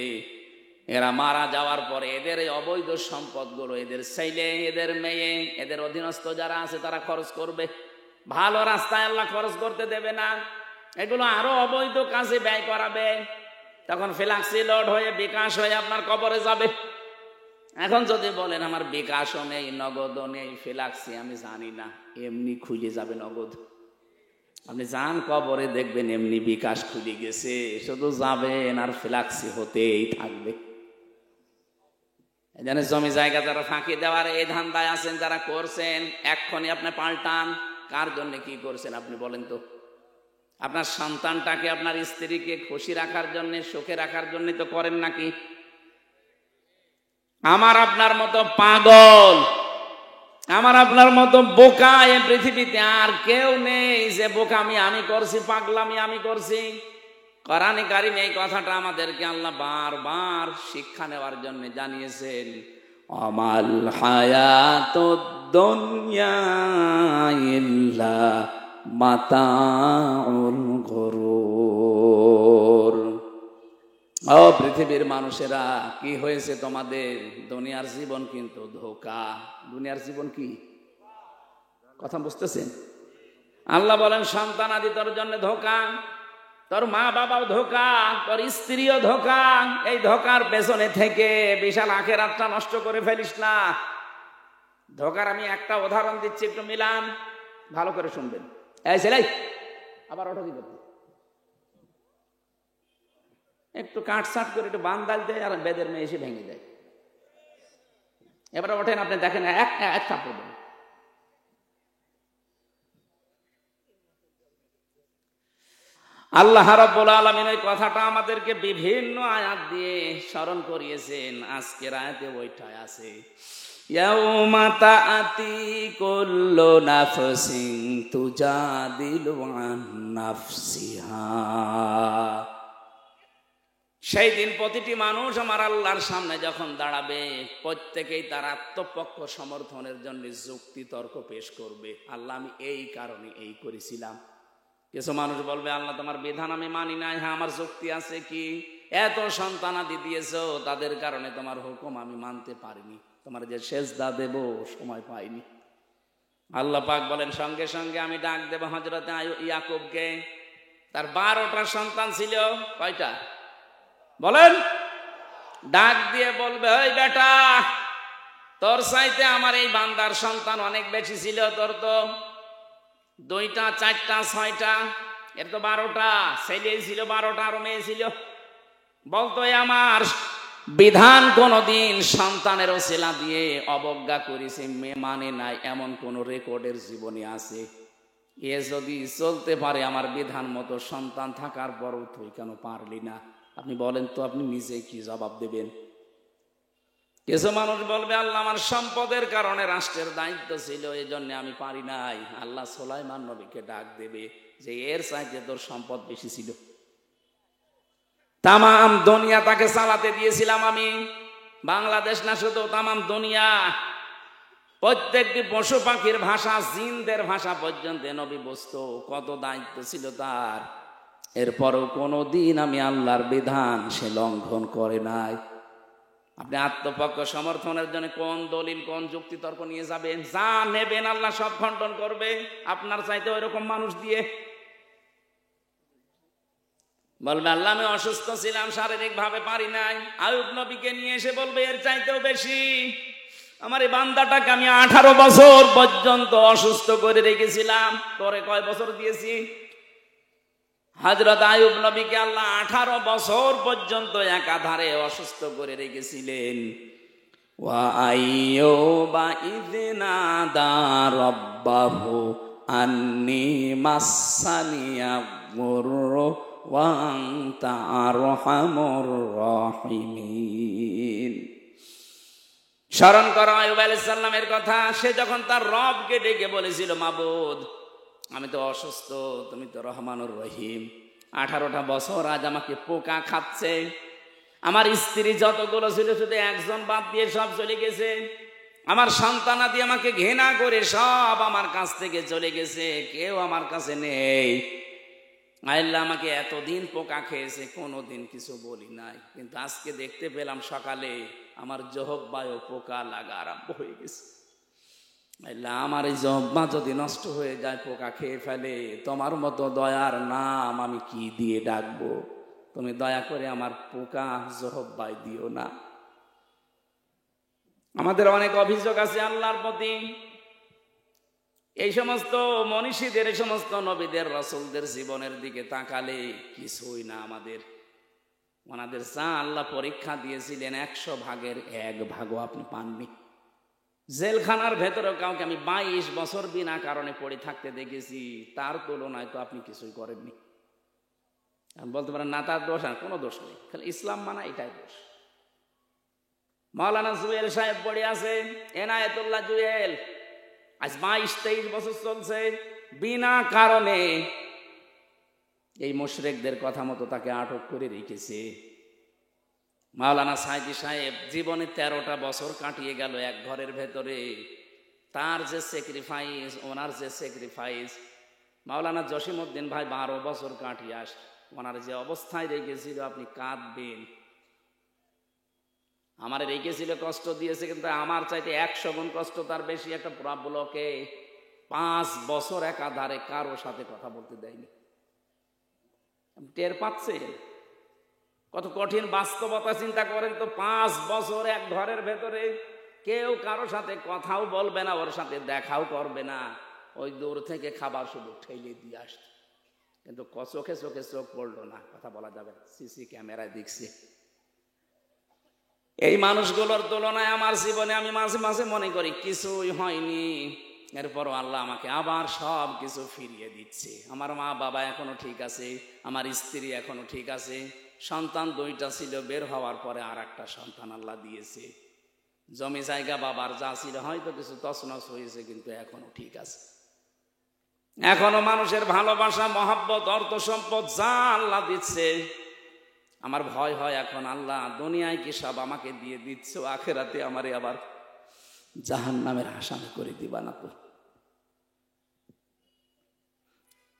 এরা মারা যাওয়ার পরে এদের এই অবৈধ সম্পদগুলো এদের ছেলে, এদের মেয়ে, এদের অধীনস্থ যারা আছে তারা খরচ করবে। ভালো রাস্তায় আল্লাহ খরচ করতে দেবে না, এগুলো আরো অবৈধ কাজে ব্যয় করাবে। তখন ফ্ল্যাক্সি লোড হয়ে, বিকাশ হয়ে আপনার কবরে যাবে। এখন যদি বলেন আমার বিকাশও নেই, নগদও নেই, ফ্ল্যাক্সি আমি জানি না, এমনি খুলে যাবে নগদ। আপনি যান কবরে, দেখবেন এমনি বিকাশ খুলে গেছে, শুধু যাবেন আর ফ্ল্যাক্সি হতেই থাকবে। এই জন্য জমি জায়গা যারা ফাঁকি দেওয়ার এই ধান্দায় আছেন, যারা করছেন, এক্ষুনি আপনি পাল্টান। কার জন্য কি করছেন আপনি বলেন তো? আপনার সন্তানটাকে, আপনার স্ত্রীকে খুশি রাখার জন্য, সুখে রাখার জন্য তো করেন নাকি? আমার আপনার মতো পাগল, আমার আপনার মতো বোকা এই পৃথিবীতে আর কেউ নেই যে বোকামি আমি করছি, পাগলামি আমি করছি। কোরআনে কারিমে এই কথাটা আমাদেরকে আল্লাহ বারবার শিক্ষা নেওয়ার জন্য জানিয়েছেন। আমাল হায়াতুদ দুনিয়া ইল্লা মাতাউল গুরুর। ও পৃথিবীর মানুষেরা, কি হয়েছে তোমাদের? দুনিয়ার জীবন কিন্তু ধোঁকা। দুনিয়ার জীবন কি? কথা বুঝতেছেন? আল্লাহ বলেন সন্তানাদি তোর জন্য ধোঁকা, তোর মা বাবাও ধোঁকা, তোর স্ত্রীও ধোঁকা। এই ধোঁকার পেছনে থেকে বিশাল আখিরাতটা নষ্ট করে ফেলিস না। ধোঁকার আমি একটা উদাহরণ দিচ্ছি, একটু মিলান, ভালো করে শুনবেন। এই ছেলে, আবার ওঠো কি করতে? একটু কাটসাট করে একটু বান্দাল দেয় আর বেদের মেয়ে এসে ভেঙে দেয়। এবারে ওঠেন, আপনি দেখেন এক থাপ্পড় দেন। আল্লাহ রাব্বুল আলামিন এই কথাটা আমাদেরকে বিভিন্ন আয়াত দিয়ে স্মরণ করিয়েছেন। আজকের আয়াতে ওইটাই আছে, ইয়াউমা তাআতি কুল্লু নাফসিন তুজাদিলু আন নাফসিহা। সেই দিন প্রতিটি মানুষ আমার আল্লাহর সামনে যখন দাঁড়াবে, প্রত্যেকেই তার আত্মপক্ষ সমর্থনের জন্য যুক্তি তর্ক পেশ করবে। আল্লাহ আমি এই কারণে এই করেছিলাম। কিছু মানুষ বলবে আল্লাহ তোমার বিধান আমি মানি নাই, হ্যাঁ আমার যুক্তি আছে, কি এত সন্তানাদি দিয়েছো, তাদের কারণে তোমার হুকুম আমি মানতে পারিনি, তোমার যে সেজদা দেব সময় পাইনি। আল্লাহ পাক বলেন সঙ্গে সঙ্গে আমি ডাক দেব হযরতে ইয়াকুবকে। তার 12টা সন্তান ছিল, কয়টা বলেন? ডাক দিয়ে বলবে, ওই বেটা, তোর চাইতে আমার এই বান্দার সন্তান অনেক বেশি ছিল। তোর তো 2টা 4টা 6টা, এর তো 12টা ছেলে ছিল, 12টা আরো মেয়ে ছিল। বলতো আমার বিধান কোনদিন সন্তানের ওসিলা দিয়ে অবজ্ঞা করেছে, মেয়ে মানে নাই, এমন কোন রেকর্ডের জীবনে আছে? এ যদি চলতে পারে আমার বিধান মতো, সন্তান থাকার পরও তুই কেন পারলি না? আপনি বলেন তো, আপনি নিজে কি জবাব দেবেন? কিছু মানুষ বলবে আল্লাহ আমার সম্পদের কারণে রাষ্ট্রের দায়িত্ব ছিল, এই জন্য আমি পারি নাই। আল্লাহ সুলাইমান নবীকে ডাক দেবে যে এর চাইতে তোর সম্পদ বেশি ছিল, তামাম দুনিয়া তাকে চালাতে দিয়েছিলাম আমি। বাংলাদেশ না, শুধু তামাম দুনিয়া, প্রত্যেকটি পশু পাখির ভাষা, জিনদের ভাষা পর্যন্ত নবী বুঝতো, কত দায়িত্ব ছিল তার। এরপরও কোনোদিন আমি আল্লাহর বিধান সে লঙ্ঘন করে নাই। আপনি আত্মপক্ষ সমর্থনের জন্য কোন দলিল কোন যুক্তি তর্ক নিয়ে যাবেন? যা নেবেন আল্লাহ সব খণ্ডন করবে, আপনার চাইতে ওই রকম মানুষ দিয়ে। বলবে আল্লাহ আমি অসুস্থ ছিলাম, শারীরিক ভাবে পারি নাই। আইয়ুব নবীকে নিয়ে এসে বলবে এর চাইতেও বেশি, আমার এই বান্দাটাকে আমি 18 বছর পর্যন্ত অসুস্থ করে রেখেছিলাম, তোরে কয় বছর দিয়েছি? হযরত আইয়ুব নবীকে আল্লাহ 18 বছর পর্যন্ত একাধারে অসুস্থ করে রেখেছিলেন। ওয়া আইয়ুবা ইয নাদা রাব্বাহু আন্নী মাসানিয়া গুররু ওয়া আনতা আরহামুর রাহিমিন। স্মরণ করো আইয়ুব আলাইহিস সালামের কথা। সে যখন তার রবকে ডেকে বলেছিল, মাবুদ আমি তো অসুস্থ, তুমি তো রহমানুর রহিম, 18টা বছর আজ আমাকে পোকা খাচ্ছে, আমার স্ত্রী যতগুলো ছিল শুধু একজন বাদ দিয়ে সব চলে গেছে, আমার সন্তানাদি আমাকে ঘৃণা করে সব আমার কাছ থেকে চলে গেছে, কেউ আমার কাছে নেই। আল্লাহ আমাকে এতদিন পোকা খেয়েছে, কোনোদিন কিছু বলি নাই, কিন্তু আজকে দেখতে পেলাম সকালে আমার জহব্বায়ও পোকা লাগা আরম্ভ হয়ে গেছে। আল্লাহ আমার এই জহব্বা যদি নষ্ট হয়ে যায়, পোকা খেয়ে ফেলে, তোমার মতো দয়ার নাম আমি কি দিয়ে ডাকবো? তুমি দয়া করে আমার পোকা জহব্বায় দিও না। আমাদের অনেক অভিযোগ আছে আল্লাহর প্রতি। এই সমস্ত মনীষীদের, এই সমস্ত নবীদের, রাসূলদের জীবনের দিকে তাকালে কিছুই না আমাদের। ওনাদের যা আল্লাহ পরীক্ষা দিয়েছিলেন 100 ভাগের 1 ভাগও আপনি পাননি। জেলখানার ভেতরে কাউকে আমি 22 বছর বিনা কারণে পড়ে থাকতে দেখেছি, তার তুলনায় তো আপনি কিছুই করেননি। বলতে পারেন না তার দোষ, আর কোনো দোষ নেই, খালি ইসলাম মানা এটাই দোষ। মাওলানা জুয়েল সাহেব পড়ে আছে, এনায়েতুল্লাহ জুয়েল, আজ 22-23 বছর চলছে, বিনা কারণে এই মুশরিকদের কথা মতো তাকে আটক করে রেখেছে। মাওলানা সাইদি সাহেব জীবনে 13টা বছর কাটিয়ে গেল এক ঘরের ভেতরে, তার যে স্যাক্রিফাইস, ওনার যে স্যাক্রিফাইস। মাওলানা জসিমউদ্দিন ভাই 12 বছর কাটিয়ে আস, ওনার যে অবস্থায় রেখেছিল আপনি কাঁদবেন। আমার রেখেছিল, কষ্ট দিয়েছে, কিন্তু আমার চাইতে 100 গুণ কষ্ট তার বেশি। একটা ব্লকে 5 বছর একাধারে কারো সাথে কথা বলতে দেয়নি। টের পাচ্ছেন কত কঠিন বাস্তবতা? চিন্তা করেন তো, 5 বছর এক ঘরের ভেতরে কেউ কারো সাথে কথাও বলবে না, ওর সাথে দেখাও করবে না, ওই দূর থেকে খাবার শুধু ঠেলে দিয়ে আসছে। কিন্তু চোখে চোখে চোখ পড়লো না, কথা বলা যাবে, সিসি ক্যামেরায় দেখছি। এই মানুষগুলোর তুলনায় আমার জীবনে আমি মাঝে মাঝে মনে করি কিছুই হয়নি, এরপরও আল্লাহ আমাকে আবার সব কিছু ফিরিয়ে দিচ্ছে। আমার মা বাবা এখনো ঠিক আছে, আমার স্ত্রী এখনো ঠিক আছে, সন্তান 2টা ছিল, বের হওয়ার পরে আর একটা সন্তান আল্লাহ দিয়েছে। জমি জায়গা বাবার যা ছিল হয়তো কিছু তছনছ হয়েছে, কিন্তু এখনো ঠিক আছে। এখনো মানুষের ভালোবাসা, মহব্বত, অর্থ সম্পদ যা আল্লাহ দিচ্ছে, আমার ভয় হয় এখন, আল্লাহ দুনিয়ায় কি সব আমাকে দিয়ে দিচ্ছ, আখেরাতে আমারে আবার জাহান্নামের আসামি করে দিবা না তো?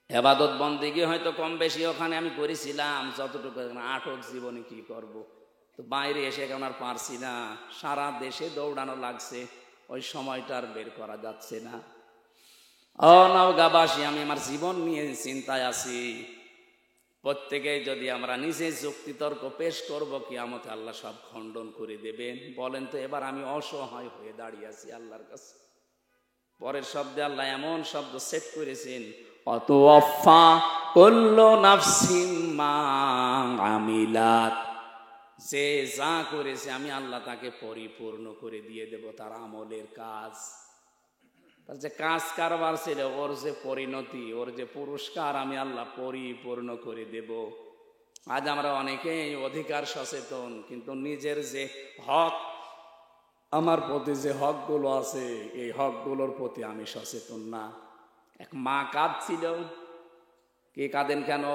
ইবাদত বন্দেগী হয়তো কম বেশি ওখানে আমি করেছিলাম যতটুকু, আটক জীবনে কি করব? তো বাইরে এসে এখন আর পারছি না, সারা দেশে দৌড়ানো লাগছে, ওই সময়টা আর বের করা যাচ্ছে না। নওগাঁবাসী, আমি আমার জীবন নিয়ে চিন্তায় আছি। প্রত্যেকেই যদি আমরা নিজে যুক্তিতর্ক পেশ করব, কিয়ামতে আল্লাহ সব খণ্ডন করে দেবেন। বলেন তো, এবার আমি অসহায় হয়ে দাঁড়িয়ে আছি আল্লাহর কাছে। পরের শব্দে আল্লাহ এমন শব্দ সেট করেছেন, অতওয়াফা কুল্লু নাফসিম মা আমিলাত, যে যা করেছে আমি আল্লাহ তাকে পরিপূর্ণ করে দিয়ে দেব, তার আমলের কাজ, তার যে কাজ কারবার ছিল, ওর যে পরিণতি, ওর যে পুরস্কার আমি আল্লাহ পরিপূর্ণ করে দেব। আজ আমরা অনেকেই অধিকার সচেতন, কিন্তু নিজের যে হক, আমার প্রতি যে হকগুলো আছে, এই হকগুলোর প্রতি আমি সচেতন না। এক মা কাঁদছিল, কে কাঁদেন কেন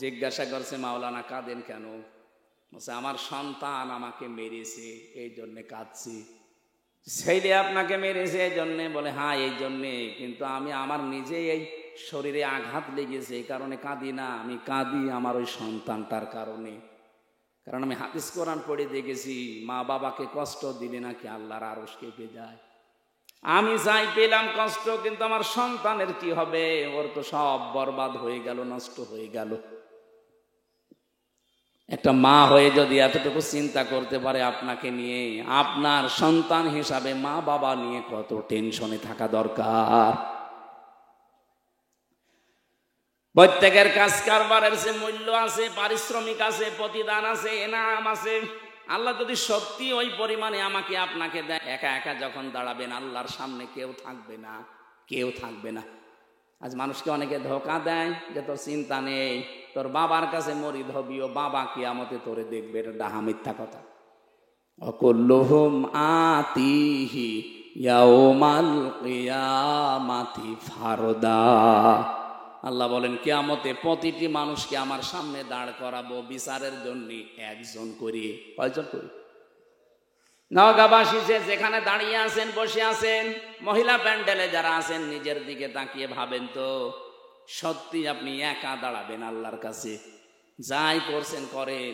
জিজ্ঞাসা করছে, মাওলানা কাঁদেন কেন? বলছে আমার সন্তান আমাকে মেরেছে, এই জন্যে কাঁদছি। ছেলে আপনাকে মেরেছে এই জন্যে? বলে হ্যাঁ এই জন্যে, কিন্তু আমি আমার নিজে এই শরীরে আঘাত লেগেছে এই কারণে কাঁদি না, আমি কাঁদি আমার ওই সন্তানটার কারণে। কারণ আমি হাদিস কোরআন পড়ে দেখেছি, মা বাবাকে কষ্ট দিলে নাকি আল্লাহর আরশ কেঁপে যায়। আমি যাই পেলাম কষ্ট, কিন্তু আমার সন্তানের কি হবে? ওর তো সব বরবাদ হয়ে গেল, নষ্ট হয়ে গেল। একটা মা হয়ে যদি এতটুকু চিন্তা করতে পারে আপনাকে নিয়ে, আপনার সন্তান হিসাবে মা বাবা নিয়ে কত টেনশনে থাকা দরকার। প্রত্যেকের কাজ কারবারের যে মূল্য আছে, পারিশ্রমিক আছে, প্রতিদান আছে, এনাম আছে। আল্লাহ যদি সত্যি ওই পরিমাণে আমাকে আপনাকে দেয়, একা একা যখন দাঁড়াবেন আল্লাহর সামনে কেউ থাকবে না, কেউ থাকবে না। আজ মানুষকে অনেকে ধোঁকা দেয় যে তোর চিন্তা নেই, তোর বাবার কাছে মরিদ হবি, ও বাবা কিয়ামতে তোরে দেখবে। এটা ডাহা মিথ্যা কথা। অকুল্লুহুম আতিহি ইয়াউমাল কিয়ামাতি ফারদা। আল্লাহ বলেন কিয়ামতে প্রতিটি মানুষকে আমার সামনে দাঁড় করাবো বিচারের জন্য, একজন করে। কয়জন করে? নওগাঁবাসী যেখানে দাঁড়িয়ে আছেন, বসে আছেন, মহিলা প্যান্ডেলে যারা আছেন, নিজের দিকে তাকিয়ে ভাবেন তো, সত্যি আপনি একা দাঁড়াবেন আল্লাহর কাছে? যাই করছেন করেন,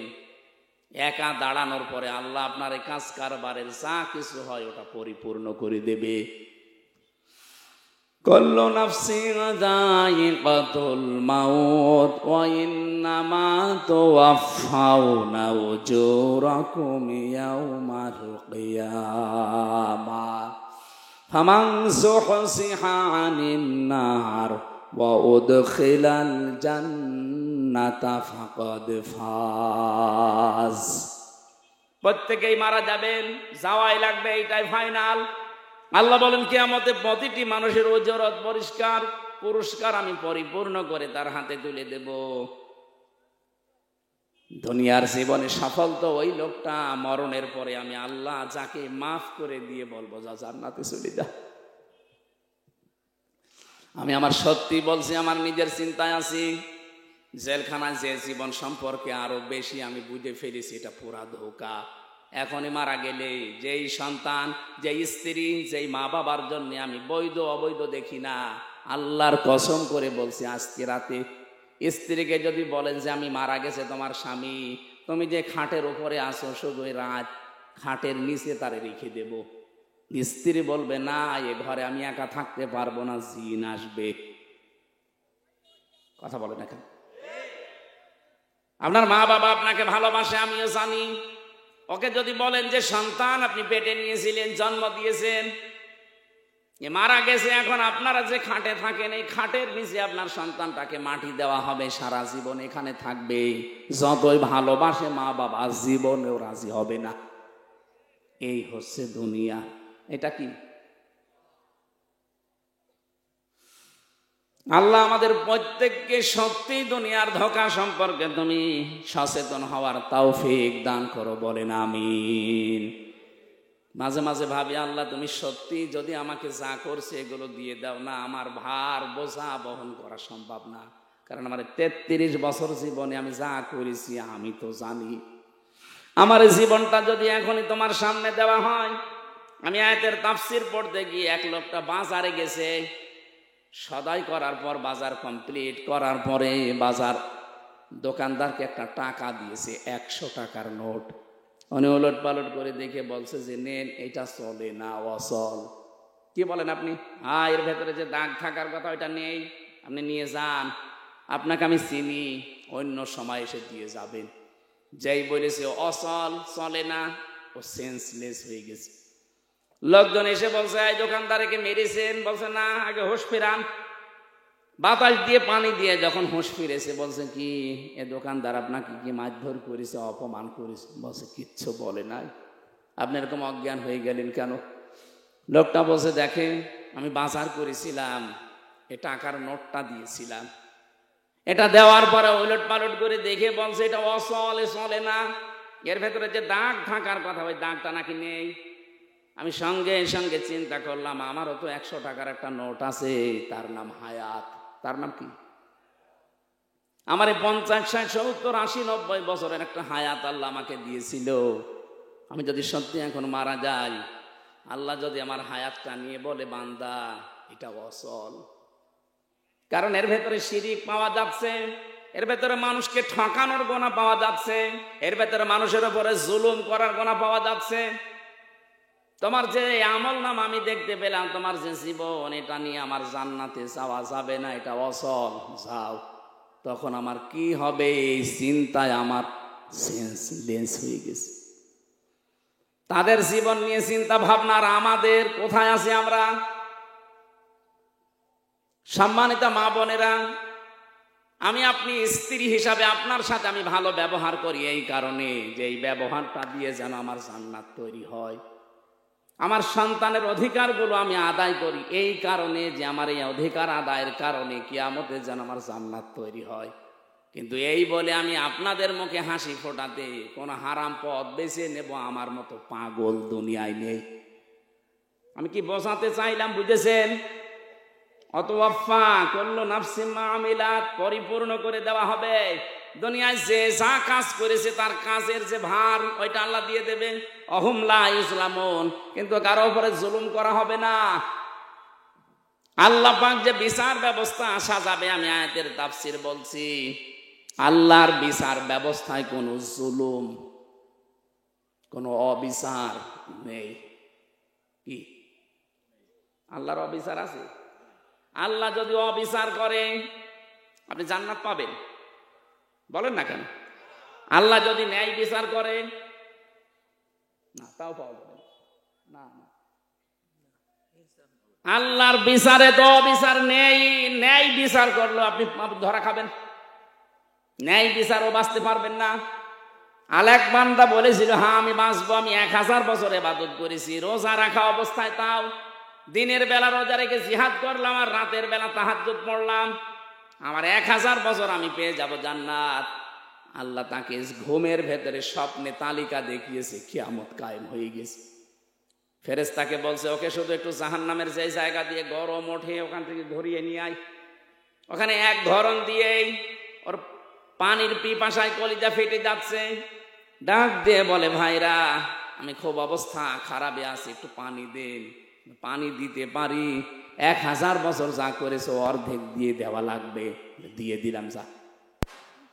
একা দাঁড়ানোর পরে আল্লাহ আপনার এই কাজ কারবারের যা কিছু হয় ওটা পরিপূর্ণ করে দেবে। কুল্লু নাফসিন যায়িকাতুল মাউত ওয়া ইন্নামা তুওয়াফাউনা উজুরাকুম ইয়াওমাল কিয়ামাহ ফামান যুহজিহা আনিন নার ওয়া উদখিলাল জান্নাতা ফাকাদ ফাজ। প্রত্যেকেই মারা যাবেন, যাওয়াই লাগবে, এটাই ফাইনাল। আল্লাহ বলেন কিয়ামতে প্রতিটি মানুষের ওজরত পরিষ্কার, পুরস্কার আমি পরিপূর্ণ করে তার হাতে তুলে দেব। দুনিয়ার জীবনে সফল তো ওই লোকটা, মরণের পরে আমি আল্লাহ যাকে মাফ করে দিয়ে বলবো যা জান্নাতে চলে যা। আমি আমার সত্যি বলছি, আমার নিজের চিন্তায় আছি। জেলখানায় যে জীবন সম্পর্কে আরো বেশি আমি বুঝে ফেলেছি, এটা পুরা ধোঁকা। এখনই মারা গেলে যেই সন্তান, যেই স্ত্রী, যেই মা বাবার জন্য আমি বৈধ অবৈধ দেখি না, আল্লাহর কসম করে বলছি, আজকে রাতে স্ত্রীকে যদি বলেন যে আমি মারা গেছে তোমার স্বামী, তুমি যে খাটের উপরে আসো শুধু রাত, খাটের নিচে তারে রেখে দেব। স্ত্রী বলবে না, এ ঘরে আমি একা থাকতে পারবো না, জিন আসবে। কথা বলে না কেন? আপনার মা বাবা আপনাকে ভালোবাসে, আমিও জানি। ওকে যদি বলেন যে সন্তান আপনি পেটে নিয়েছিলেন, জন্ম দিয়েছেন, এ মারা গেছে, এখন আপনারা যে খাটে থাকেন এই খাটের নিচে আপনার সন্তানটাকে মাটি দেওয়া হবে, সারা জীবন এখানে থাকবে। যতই ভালোবাসে মা বাবা, জীবনেও রাজি হবে না। এই হচ্ছে দুনিয়া। এটা কি? আল্লাহ আমাদের প্রত্যেককে সত্যি দুনিয়ার ধোঁকা সম্পর্কে তুমি সচেতন হওয়ার তৌফিক দান করো, বলেন আমিন। মাঝে মাঝে ভাবি, আল্লাহ তুমি সত্যি যদি আমাকে যা করছে এগুলো দিয়ে দাও না, আমার ভার বোঝা বহন করা সম্ভব না। কারণ আমার 33 বছর জীবনে আমি যা করেছি আমি তো জানি। আমার জীবনটা যদি এখনই তোমার সামনে দেওয়া হয়, আমি আয়াতের তাফসীর পড়তে গিয়ে এক লোকটা বাজারে গেছে, সদাই করার পর বাজার কমপ্লিট করার পরে বাজার দোকানদারকে একটা টাকা দিয়েছে, 100 টাকার নোট। উনি ওলট পালট করে দেখে বলছে যে নেন, এটা চলে না, অচল। কি বলেন আপনি? হ্যাঁ, এর ভেতরে যে দাগ থাকার কথা ওইটা নেই, আপনি নিয়ে যান, আপনাকে আমি চিনি, অন্য সময় এসে দিয়ে যাবেন। যেই বলেছে অচল, চলে না, ও সেন্সলেস হয়ে গেছে। লোকজন এসে বলছে এই দোকানদারকে মেরেছেন, বলছে না, আগে হুঁশ ফেরান। বাতাস দিয়ে পানি দিয়ে যখন হুঁশ ফিরেছে, বলছে কি এ দোকানদার আপনাকে কি মারধর করেছে, অপমান করেছে? বলছে কিচ্ছু বলে নাই। আপনি এরকম অজ্ঞান হয়ে গেলেন কেন? লোকটা বলছে দেখেন, আমি বাজার করেছিলাম, এ টাকার নোটটা দিয়েছিলাম, এটা দেওয়ার পরে ওলট পালট করে দেখে বলছে এটা অচল, চলে না, এর ভেতরে যে দাগ থাকার কথা ওই দাগটা নাকি নেই। আমি সঙ্গে সঙ্গে চিন্তা করলাম, আমারও তো 100 টাকার একটা নোট আছে, তার নাম হায়াত। তার নাম কি? আমার 50, 60, 70, 80, 90 বছরের একটা হায়াত আল্লাহ আমাকে দিয়েছিল। আমি যদি সত্যি এখন মারা যাই, আল্লাহ যদি আমার হায়াতটা নিয়ে বলে বান্দা এটা অচল, কারণ এর ভেতরে শিরিক পাওয়া যাচ্ছে, এর ভেতরে মানুষকে ঠকানোর গোনা পাওয়া যাচ্ছে, এর ভেতরে মানুষের উপরে জুলুম করার গোনা পাওয়া যাচ্ছে। তোমার যে আমল নাম আমি দেখতে পেলাম, তোমার যে জীবন, এটা নিয়ে আমার জান্নাতে যাওয়া যাবে না, এটা অচল, যাও। তখন আমার কি হবে এই চিন্তায় আমার সেন্সলেস হয়ে গেছে। তাদের জীবন নিয়ে চিন্তা ভাবনা, আর আমাদের কোথায় আছি আমরা? সম্মানিত মা বোনেরা, আমি আপনি স্ত্রী হিসাবে আপনার সাথে আমি ভালো ব্যবহার করি এই কারণে যে এই ব্যবহারটা দিয়ে যেন আমার জান্নাত তৈরি হয়। আমার সন্তানের অধিকারগুলো আমি আদায় করি এই কারণে যে আমার এই অধিকার আদায়ের কারণে কিয়ামতে যেন আমার জান্নাত তৈরি হয়। কিন্তু এই বলে আমি আপনাদের মুখে হাসি ফোটাতে কোন হারাম পথ বেছে নেব, আমার মতো পাগল দুনিয়ায় নেই। আমি কি বোঝাতে চাইলাম বুঝেছেন? অতওয়াফা কুল্লু নাফসিন মা আমিলাত, পরিপূর্ণ করে দেওয়া হবে। দুনিয়ায় যে যা কাজ করেছে তার কাজের যে ভার ওইটা আল্লাহ দিয়ে দেবে। অহুম লা ইউজলামুন, কিন্তু কারো উপরে জুলুম করা হবে না। আল্লাহ পাক যে বিচার ব্যবস্থা সাজাবে, আমি আয়াতের তাফসীর বলছি, আল্লাহর বিচার ব্যবস্থায় কোনো জুলুম, কোনো অবিচার নেই। কি আল্লাহর অবিচার আছে? আল্লাহ যদি অবিচার করে আপনি জান্নাত পাবেন? বলেন না কেন? আল্লাহ যদি ন্যায় বিচার করে, না তাও পাওয়া যাবে না। আল্লাহর বিচারে তো অবিচার নেই। ন্যায় বিচার করলো আপনি ধরা খাবেন, ন্যায় বিচারও বাঁচতে পারবেন না। আলেক বান্দা বলেছিল, হ্যাঁ আমি বাঁচবো, আমি 1000 বছর ইবাদত করেছি, রোজা রাখা অবস্থায়, তাও দিনের বেলা রোজা রেখে জিহাদ করলাম আর রাতের বেলা তাহাজ্জুদ পড়লাম, আমার 1000 বছর আমি পেয়ে যাব জান্নাত। আল্লাহ তাকে ঘুমের ভেতরে স্বপ্নে তালিকা দেখিয়েছে, কিয়ামত কায়েম হয়ে গেছে। ফেরেশতাকে বলছে, ওকে শুধু একটু জাহান্নামের যে জায়গা দিয়ে গরম ওঠে ওখান থেকে ধরিয়ে নিয়ে আয়। ওখানে এক ধরন দিয়েই ওর পানির পিপাসায় কলিজা ফেটে যাচ্ছে। ডাক দিয়ে বলে, ভাইরা আমি খুব অবস্থা খারাপে আছি, একটু পানি দেন। পানি দিতে পারি, 1000 বছর যা করেছে অর্ধেক দিয়ে দেওয়া লাগবে। দিয়ে দিলাম। যা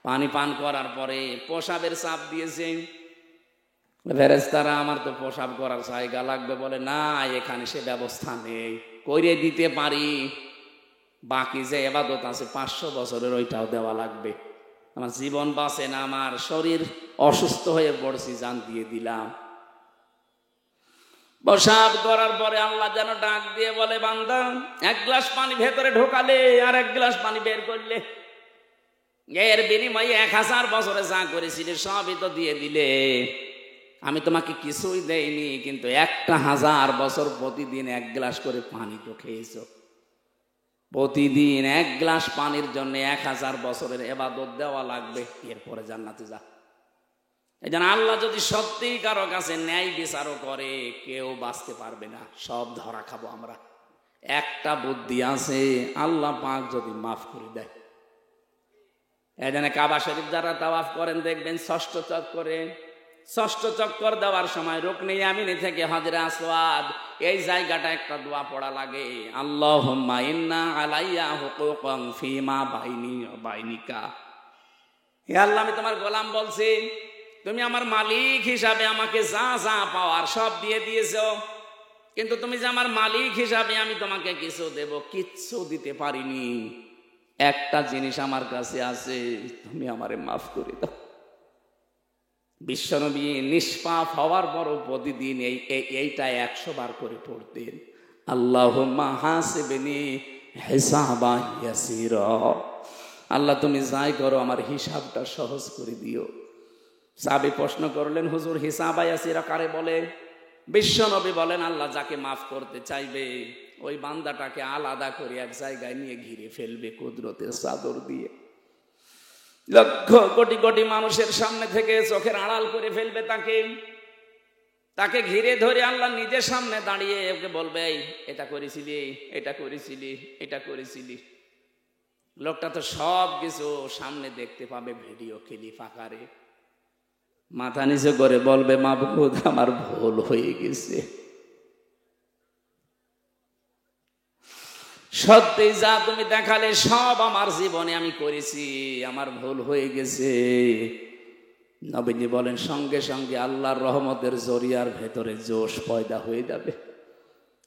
পানি পান করার পরে পেশাবের চাপ দিয়েছে। ফেরেশতারা, আমার তো পেশাব করার জায়গা লাগবে। বলে, না এখানে সে ব্যবস্থা নেই, করে দিতে পারি, বাকি যে ইবাদত আছে 500 বছরের ওইটাও দেওয়া লাগবে। আমার জীবন বাঁচে না, আমার শরীর অসুস্থ হয়ে পড়ছি, জান দিয়ে দিলাম। পেশাব করার পরে আল্লাহ যেন ডাক দিয়ে বলে, বান্দা 1 গ্লাস পানি ভেতরে ঢোকালে আর 1 গ্লাস পানি বের করলে, এর বিনিময়ে 1000 বছরে যা করেছিলে সবই তো দিয়ে দিলে। আমি তোমাকে কিছুই দেইনি, কিন্তু 1000 বছর প্রতিদিন 1 গ্লাস করে পানি তো খেয়েছ। প্রতিদিন 1 গ্লাস পানির জন্য 1000 বছরের ইবাদত দেওয়া লাগবে, এরপরে জান্নাতে যা। এই জন্য আল্লাহ যদি সত্যি কারো কাছে ন্যায় বিচারও করে, কেউ বাঁচতে পারবে না, সব ধরা খাবো আমরা। একটা বুদ্ধি আছে, আল্লাহ পাক যদি মাফ করে দেয়। এই জন্য কাবা শরীফ যারা তাওয়াফ করেন দেখবেন 6ষ্ঠ চক্করে, 6ষ্ঠ চক্কর দেওয়ার সময় রুকনে ইয়ামিনী থেকে হজরে আসওয়াদ এই জায়গাটা একটা দোয়া পড়া লাগে, আল্লাহুম্মা ইন্না আলাইয়া হুকুকান ফিমা বাইনি ওয়া বাইনিকা। হে আল্লাহ, আমি তোমার গোলাম বলছি, তুমি আমার মালিক হিসাবে আমাকে যা যা পাওয়ার সব দিয়ে দিয়েছো, কিন্তু তুমি যে আমার মালিক হিসাবে আমি তোমাকে কিছু দেব, কিচ্ছু দিতে পারিনি। একটা জিনিস আমার কাছে আছে, তুমি আমারে মাফ করে দাও। বিশ্বনবী নিষ্পাপ হওয়ার পরও প্রতিদিন এইটা 100 বার করে পড়তেন, আল্লাহুম্মা হাসিবনি হিসাবান ইয়াসীরা। আল্লাহ তুমি যাই করো আমার হিসাবটা সহজ করে দিও। সাহাবী প্রশ্ন করলেন, হুজুর হিসাবা ইয়াসীরা কারে বলে? বিশ্বনবী বলেন, আল্লাহ যাকে মাফ করতে চাইবে ওই বান্দাটাকে আলাদা করে এক জায়গায় নিয়ে ঘিরে ফেলবে কুদরতের চাদর দিয়ে। লক্ষ কোটি কোটি মানুষের সামনে থেকে চোখের আড়াল করে ফেলবে তাকে ঘিরে ধরে আল্লাহ নিজের সামনে দাঁড়িয়ে ওকে বলবে, এটা করেছিলি, এটা করেছিলি, এটা করেছিলি। লোকটা তো সব কিছু সামনে দেখতে পাবে ভিডিও ক্লিপ আকারে। মাথা নিচে করে বলবে, মাবুদ আমার ভুল হয়ে গেছে। সত্যি যা তুমি দেখালে সব আমার জীবনে আমি করেছি, আমার ভুল হয়ে গেছে। নবীজি বলেন সঙ্গে সঙ্গে আল্লাহর রহমতের জরিয়ার ভেতরে জোশ পয়দা হয়ে যাবে।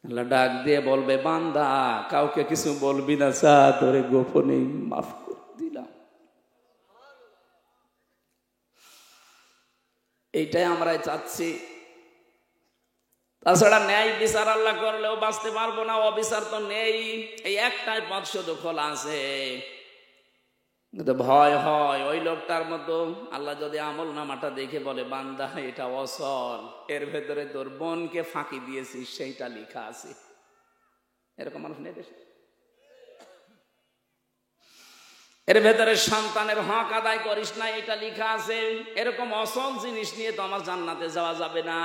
আল্লাহ ডাক দিয়ে বলবে, বান্দা কাউকে কিছু বলবি না, চা তোরে গোপনে মাফ করে দিলাম। এইটাই আমরা চাচ্ছি। তাছাড়া ন্যায় বিচার আল্লাহ করলেও বাঁচতে পারবো না, অবিচার তো নেই। এই একটাই পথ শুধু খোলা আছে। কিন্তু ভয় হয় ওই লোকটার মতো, আল্লাহ যদি আমল নামাটা দেখে বলে, বান্দা এটা অসল, এর ভেতরে তোর বোনকে ফাঁকি দিয়েছিস সেইটা লেখা আছে। এরকম মানুষ নেই দেশে। এর ভেতরে সন্তানের হক আদায় করিস না, এটা লেখা আছে। এরকম অসল জিনিস নিয়ে তো আমার জান্নাতে যাওয়া যাবে না।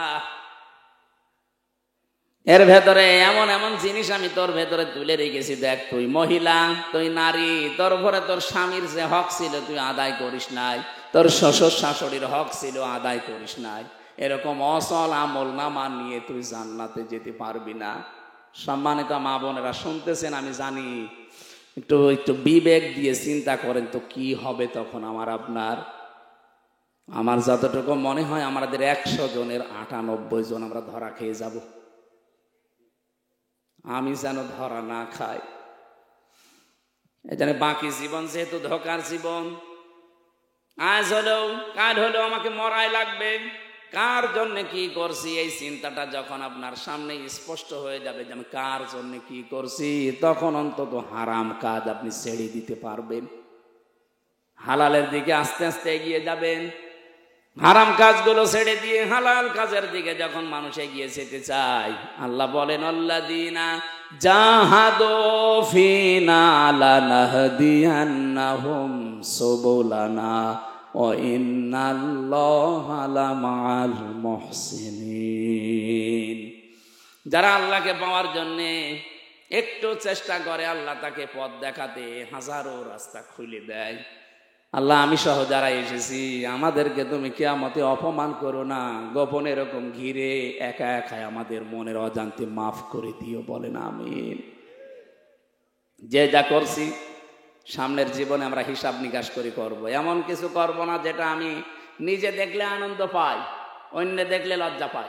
এর ভেতরে এমন এমন জিনিস আমি তোর ভেতরে তুলে রেখেছি, দেখ তুই মহিলা, তুই নারী, তোর ঘরে তোর স্বামীর যে হক ছিল তুই আদায় করিস নাই, তোর শ্বশুর শাশুড়ির হক ছিল আদায় করিস নাই। এরকম অসল আমল নামা নিয়ে তুই জান্নাতে যেতে পারবি না। সম্মানিত মা বোনেরা শুনতেছেন, আমি জানি, একটু একটু বিবেক দিয়ে চিন্তা করেন তো কি হবে তখন আমার আপনার। আমার যতটুকু মনে হয় আমাদের 100 জনের 98 জন আমরা ধরা খেয়ে যাব। আমি যেন ধরা না খাই। এখানে বাকি জীবন যেহেতু ধোকার জীবন, আজ হলেও কাল হলেও আমাকে মরাই লাগবে। কার জন্য কি করছি এই চিন্তাটা যখন আপনার সামনে স্পষ্ট হয়ে যাবে যে আমি কার জন্য কি করছি, তখন অন্তত হারাম কাজ আপনি ছেড়ে দিতে পারবেন, হালালের দিকে আস্তে আস্তে এগিয়ে যাবেন। হারাম কাজগুলো ছেড়ে দিয়ে হালাল কাজের দিকে যখন মানুষ এগিয়ে যেতে চায়, আল্লাহ বলেন, আল্লাযীনা জাহাদু ফীনা লানাহদিয়ান্নাহুম সুবুলানা ওয়া ইন্নাল্লাহা লামাআল মুহসিনিন। যারা আল্লাহকে পাওয়ার জন্য একটু চেষ্টা করে, আল্লাহ তাকে পথ দেখাতে হাজারো রাস্তা খুলে দেয়। আল্লাহ আমি সহ যারা এসেছি আমাদেরকে তুমি কিয়ামতে অপমান করো না, গোপনে এরকম ঘিরে একা একাই আমাদের মনের অজান্তে মাফ করে দিও, বলেন আমিন। যে যা করছি সামনের জীবনে আমরা হিসাব নিকাশ করে করব। এমন কিছু করব না যেটা আমি নিজে দেখলে আনন্দ পাই, অন্য দেখলে লজ্জা পাই।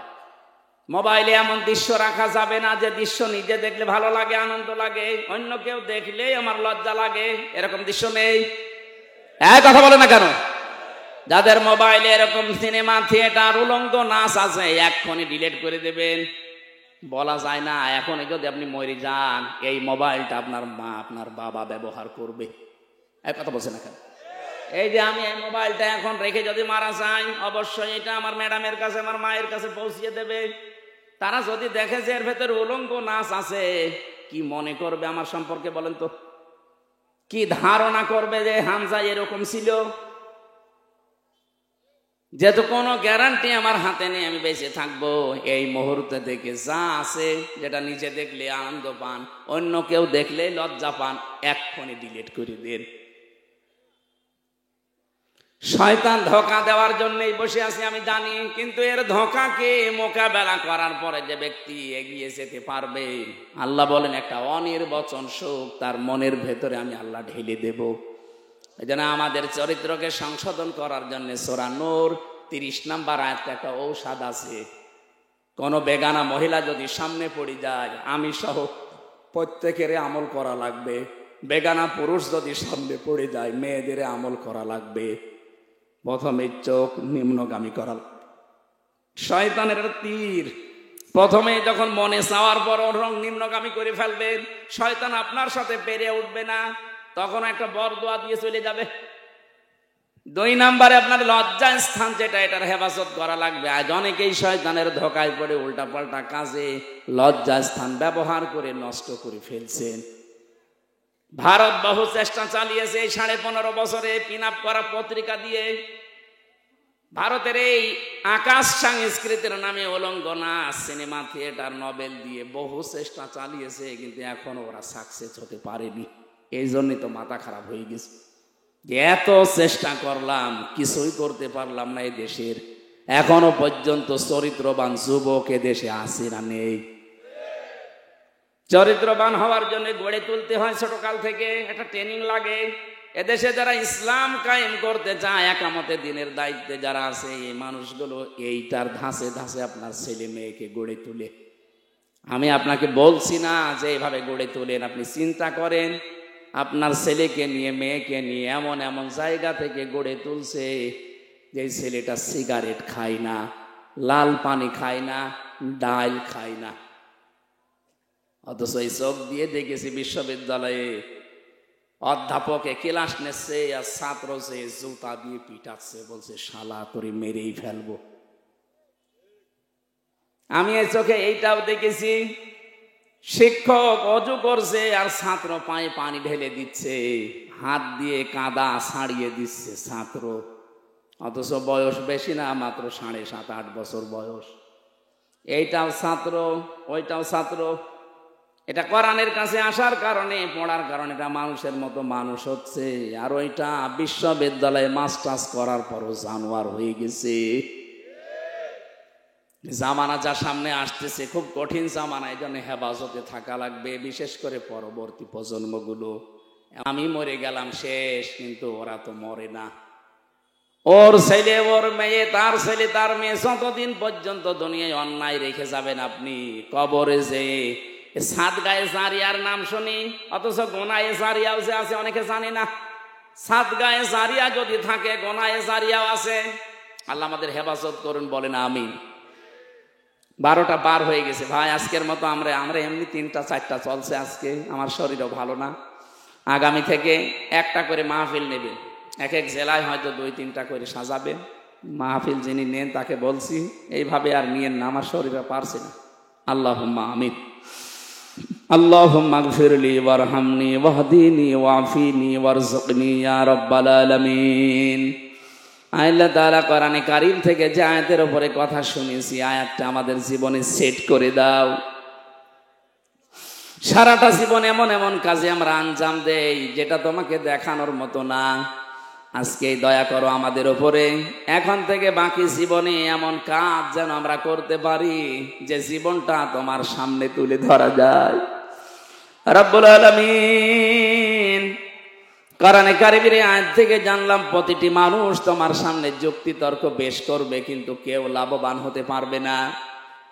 মোবাইলে এমন দৃশ্য রাখা যাবে না যে দৃশ্য নিজে দেখলে ভালো লাগে, আনন্দ লাগে, অন্য কেউ দেখলেই আমার লজ্জা লাগে। এরকম দৃশ্য নেই। কথা বলে না কেন? যাদের মোবাইলে এরকম সিনেমা, থিয়েটার, উলঙ্গ নাচ আছে এক্ষুনি ডিলিট করে দেবেন। বলা যায় না এখনই যদি আপনি মরে যান এই মোবাইলটা আপনার মা আপনার বাবা ব্যবহার করবে। কথা বলছে না কেন? এই যে আমি এই মোবাইলটা এখন রেখে যদি মারা যাই, অবশ্যই এটা আমার ম্যাডামের কাছে, আমার মায়ের কাছে পৌঁছিয়ে দেবে। তারা যদি দেখে যে এর ভেতরে উলঙ্গ নাচ আছে, কি মনে করবে আমার সম্পর্কে বলেন তো? কি ধারণা করবে যে হামজা এরকম ছিল? যেহেতু কোনো গ্যারান্টি আমার হাতে নেই আমি বেঁচে থাকবো, এই মুহূর্তে থেকে যা আছে যেটা নিজে দেখলে আনন্দ পান, অন্য কেউ দেখলে লজ্জা পান, এক্ষুনি ডিলিট করে দেন। শয়তান ধোঁকা দেওয়ার জন্যই বসে আছি আমি জানি, কিন্তু এর ধোঁকাকে মোকাবেলা করার পরে যে ব্যক্তি এগিয়ে যেতে পারবে, আল্লাহ বলেন একটা অনির্বচন সুখ তার মনের ভেতরে আমি আল্লাহ ঢেলে দেব। এই জন্য আমাদের চরিত্রকে সংশোধন করার জন্য সূরা নূর 30 নম্বর আয়াতে একটা ঔষধ আছে। কোন বেগানা মহিলা যদি সামনে পড়ে যায়, আমি সহ প্রত্যেকের আমল করা লাগবে। বেগানা পুরুষ যদি সামনে পড়ে যায়, মেয়েদের আমল করা লাগবে। প্রথমে চোখ নিম্নগামী করা। শয়তানের তীর প্রথমে যখন মনে চাওয়ার পর রং নিম্নগামী করে ফেলবেন, শয়তান আপনার সাথে পেরে উঠবে না, তখন একটা বরদোয়া দিয়ে চলে যাবে। 2 নম্বরে আপনার লজ্জা স্থান যেটা, এটার হেফাজত করা লাগবে। আজ অনেকেই শয়তানের ধোঁকায় পড়ে উল্টাপাল্টা কাজে লজ্জা স্থান ব্যবহার করে নষ্ট করে ফেলছেন। ভারত বহু চেষ্টা চালিয়েছে এই 15.5 বছরে পিন আপ করা পত্রিকা দিয়ে। ভারতের এই আকাশ সংস্কৃতির নামে উলঙ্গ নাচ, সিনেমা, থিয়েটার, নভেল দিয়ে বহু চেষ্টা চালিয়েছে, কিন্তু এখনো ওরা সাকসেস হতে পারেনি। এই জন্যই তো মাথা খারাপ হয়ে গেছে যে এত চেষ্টা করলাম কিছুই করতে পারলাম না। এই দেশের এখনো পর্যন্ত চরিত্রবান যুবক এ দেশে আছে না নেই? চরিত্রবান হওয়ার জন্য গড়ে তুলতে হয় ছোটকাল থেকে, একটা ট্রেনিং লাগে। এদেশে যারা ইসলাম কায়েম করতে চায়, একামতে দিনের দায়িত্বে যারা আছে, এই মানুষগুলো এইটার ধাঁচে ধাঁচে আপনার ছেলে মেয়েকে গড়ে তুলে। আমি আপনাকে বলছি না যে এইভাবে গড়ে তোলেন, আপনি চিন্তা করেন আপনার ছেলেকে নিয়ে মেয়েকে নিয়ে এমন এমন জায়গা থেকে গড়ে তুলছে যে ছেলেটা সিগারেট খায় না, লাল পানি খায় না, ডাল খায় না। অথচ এই চোখ দিয়ে দেখেছি বিশ্ববিদ্যালয়ে অধ্যাপকে ক্লাস নিচ্ছে আর ছাত্র যে জুতা দিয়ে পিটাচ্ছে, বলছে শালা তোরে মেরেই ফেলবো। আমি এই চোখে এইটাও দেখেছি, শিক্ষক অজু করছে আর ছাত্র পায়ে পানি ঢেলে দিচ্ছে, হাত দিয়ে কাদা ছাড়িয়ে দিচ্ছে ছাত্র, অথচ বয়স বেশি না, মাত্র 7.5-8 বছর বয়স। এইটাও ছাত্র, ওইটাও ছাত্র। এটা কোরআনের কাছে আসার কারণে, পড়ার কারণে এটা মানুষের মতো মানুষ হচ্ছে। আর ওইটা বিশ্ববিদ্যালয়ে মাস্টার্স করার পরও জানোয়ার হয়ে গেছে। জামানা যা সামনে আসতেছে খুব কঠিন জামানা, এই জন্য হেফাজতে থাকা লাগবে, বিশেষ করে পরবর্তী প্রজন্মগুলো। আমি মরে গেলাম শেষ, কিন্তু ওরা তো মরে না। ওর ছেলে ওর মেয়ে, তার ছেলে তার মেয়ে, যতদিন পর্যন্ত দুনিয়ায় অন্যায় রেখে যাবেন আপনি, কবরে যে সাদগায়ে জারিয়ার নাম শুনি, অথচ গোনায়ে জারিয়াও যে আছে অনেকে জানে না। সাদগায়ে জারিয়া যদি থাকে, গোনায়ে জারিয়াও আছে। আল্লাহ আমাদের হেফাজত করুন, বলেন আমিন। 12টা পার হয়ে গেছে ভাই, আজকের মতো আমরা এমনি 3টা-4টা চলছে আজকে, আমার শরীরও ভালো না। আগামী থেকে একটা করে মাহফিল নেবেন, এক এক জেলায় হয়তো 2-3টা করে সাজাবেন। মাহফিল যিনি নেন তাকে বলছি এইভাবে আর নিয়েন না, আমার শরীরও পারছে না। আল্লাহুম্মা আমিন। আল্লাহুম্মা গফিরলি ওয়ারহামনি ওয়াহদিনি ওয়াফিনি ওয়ারযুকনি ইয়া রাব্বাল আলামিন। আল্লাহ তাআলা কোরআনে কারীম থেকে যে আয়াতের উপরে কথা শুনেছি, আয়াতটা আমাদের জীবনে সেট করে দাও। সারাটা জীবন এমন এমন কাজে আমরা আঞ্জাম দেই যেটা তোমাকে দেখানোর মতো না। আজকে দয়া করো আমাদের উপরে, এখন থেকে বাকি জীবনে এমন কাজ যেন আমরা করতে পারি যে জীবনটা তোমার সামনে তুলে ধরা যায়। রব্বুল আলামিন, কোরআনে কারীমের আয়াত থেকে জানলাম প্রতিটি মানুষ তোমার সামনে যুক্তি তর্ক পেশ করবে, কিন্তু কেউ লাভবান হতে পারবে না।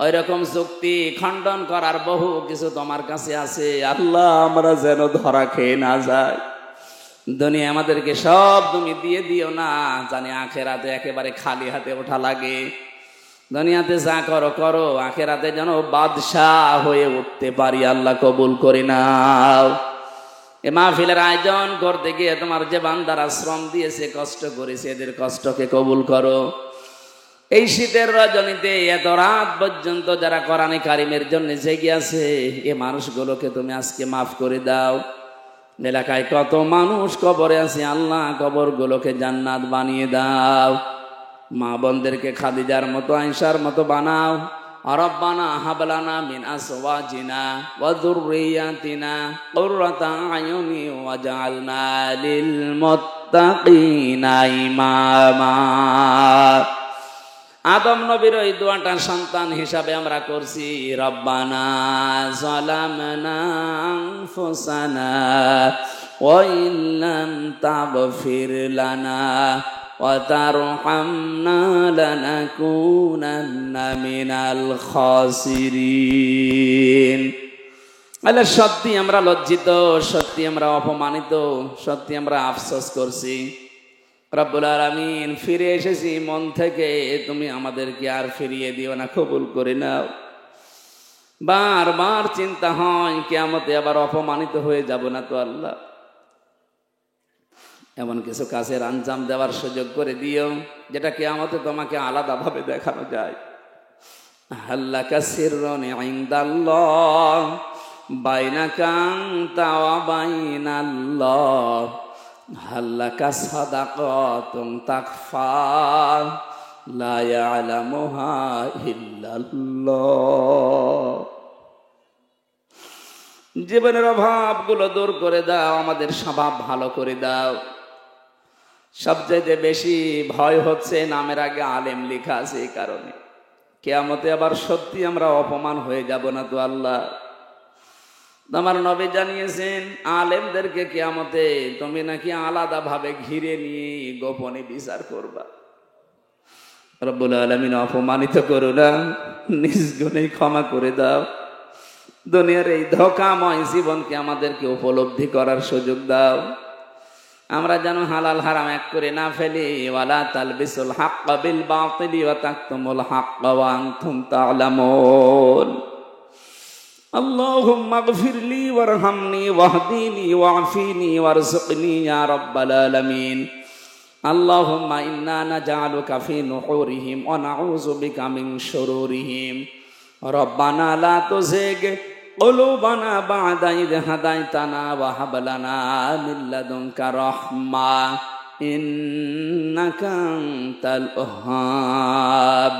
ওই রকম যুক্তি খণ্ডন করার বহু কিছু তোমার কাছে আছে। আল্লাহ, আমরা যেন ধরা খেয়ে না যাই। দুনিয়া আমাদেরকে সব তুমি দিয়ে দিও না, জানি আখেরাতে একেবারে খালি হাতে ওঠা লাগে। দুনিয়াতে যা করো করো, আখেরাতে যেন বাদশাহ হয়ে উঠতে পারি। আল্লাহ কবুল করে নাও। এ মাহফিলের আয়োজন করতে গিয়ে তোমার যে বান্দারা শ্রম দিয়েছে, কষ্ট করেছে, এদের কষ্টকে কবুল করো। এই শীতের রজনীতে এত রাত পর্যন্ত যারা কোরআনে কারীমের জন্য জেগে আছে, এ মানুষগুলোকে তুমি আজকে মাফ করে দাও। এলাকায় কত মানুষ কবরে আছে, আল্লাহ কবরগুলোকে জান্নাত বানিয়ে দাও। মা বোনদেরকে খাদিজার মতো, আয়েশার মতো বানাও। রব্বানা হাবলানা মিন আজওয়াজিনা ওয়া যুররিয়াতিনা কুররাতা আয়ুনি ওয়াজআলনা লিল মুত্তাকিনা ইমামা। আদম নবীর ওই দোয়াটা সন্তান হিসাবে আমরা করছি। রব্বানা যালামনা আনফুসানা ওয়া ইল্লাম তাগফির লানা ওয়া তারহামনা লানাকুনান্না মিনাল খাসিরিন। আল্লাহ, সত্যি আমরা লজ্জিত, সত্যি আমরা অপমানিত, সত্যি আমরা আফসোস করছি। রব্বুল আলামিন, ফিরে এসেছি মন থেকে, তুমি আমাদেরকে আর ফিরিয়ে দিও না, কবুল করে নাও। বারবার চিন্তা হয় কিয়ামতে আবার অপমানিত হয়ে যাব না তো আল্লাহ। এমন কিছু কাজের আঞ্জাম দেওয়ার সুযোগ করে দিও যেটা কিয়ামতে তোমাকে আলাদাভাবে দেখানো যায়। হাল্লাকা সিররুন ইনদাল্লাহ বাইনাকা আনতা ওয়া বাইনাল্লাহ হাল্লাকা সাদাকাতুন তাকফা লা ইয়ালামুহা ইল্লাল্লাহ। জীবনের অভাবগুলো দূর করে দাও, আমাদের স্বভাব ভালো করে দাও। সবচেয়ে বেশি ভয় হচ্ছে নামের আগে আলেম লেখা আছে, এই কারণে কিয়ামতে আবার সত্যি আমরা অপমান হয়ে যাব না তো আল্লাহ। তোমার নবী জানিয়েছেন আলেমদেরকে কিয়ামতে তুমি নাকি আলাদা ভাবে ঘিরে নিয়ে গোপনে বিচার করবা। রব্বুল আলামিন অপমানিত করো না, নিজ গুণে ক্ষমা করে দাও। দুনিয়ার এই ধোঁকাময় জীবনকে আমাদেরকে উপলব্ধি করার সুযোগ দাও। আমরা যেন হালাল হারাম এক করে না ফেলি। ওয়ালা তালবিসুল হাক্কা বিল বাতিলি ওয়া তাকতুমুল হাক্কা ওয়া আনতুম তা'লামুন। আল্লাহুম্মা ইগফিরলি ওয়ারহামনি ওয়াহদিনি ওয়া'ফিনি ওয়ারযুকনি ইয়া রাব্বাল আলামিন। আল্লাহুম্মা ইন্না নাজআলুকা ফি নুহুরিহিম ওয়া নাউযু বিকা মিন শুরুরিহিম। রব্বানা লা তুযিগ কুলুবানা বা'দা ইয হাদাইতানা ওয়া হাব লানা মিন লাদুনকা রাহমা ইন্নাকা আনতাল ওয়াহ্হাব।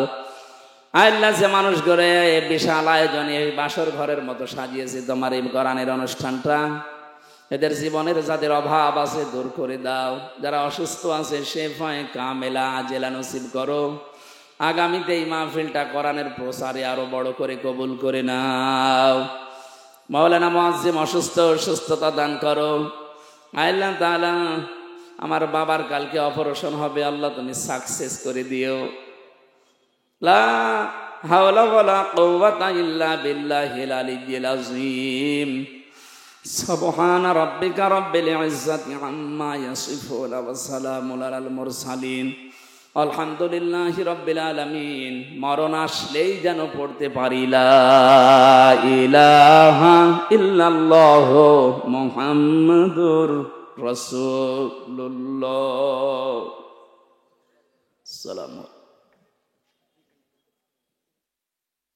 আল্লাহ যে মানুষ গড়ে বিশাল আয়োজনে বাসর ঘরের মতো সাজিয়েছে তোমার এই কোরআনের অনুষ্ঠানটা, এদের জীবনের যাদের অভাব আছে দূর করে দাও। যারা অসুস্থ আছে শেফায়ে কামেলা আজেলা নসিব করো। আগামীতে এই মাহফিলটা কোরআনের প্রচারে আরো বড় করে কবুল করে নাও। মাওলানা মুআজ্জিম অসুস্থ, সুস্থতা দান করো। আল্লাহ তাআলা আমার বাবার কালকে অপারেশন হবে, আল্লাহ তুমি সাকসেস করে দিও। লা হাওলা ওয়ালা কুওয়াতা ইল্লা বিল্লাহিল আলিয়্যিল আযীম। সুবহানা রাব্বিকা রাব্বিল ইজ্জাতি আম্মা ইয়াসিফুন ওয়া সালামুন আলাল মুরসালিন আলহামদুলিল্লাহি রাব্বিল আলামিন। মরণ আসলেই যেন পড়তে পারি লা ইলাহা ইল্লাল্লাহু মুহাম্মাদুর রাসূলুল্লাহ। সালাম।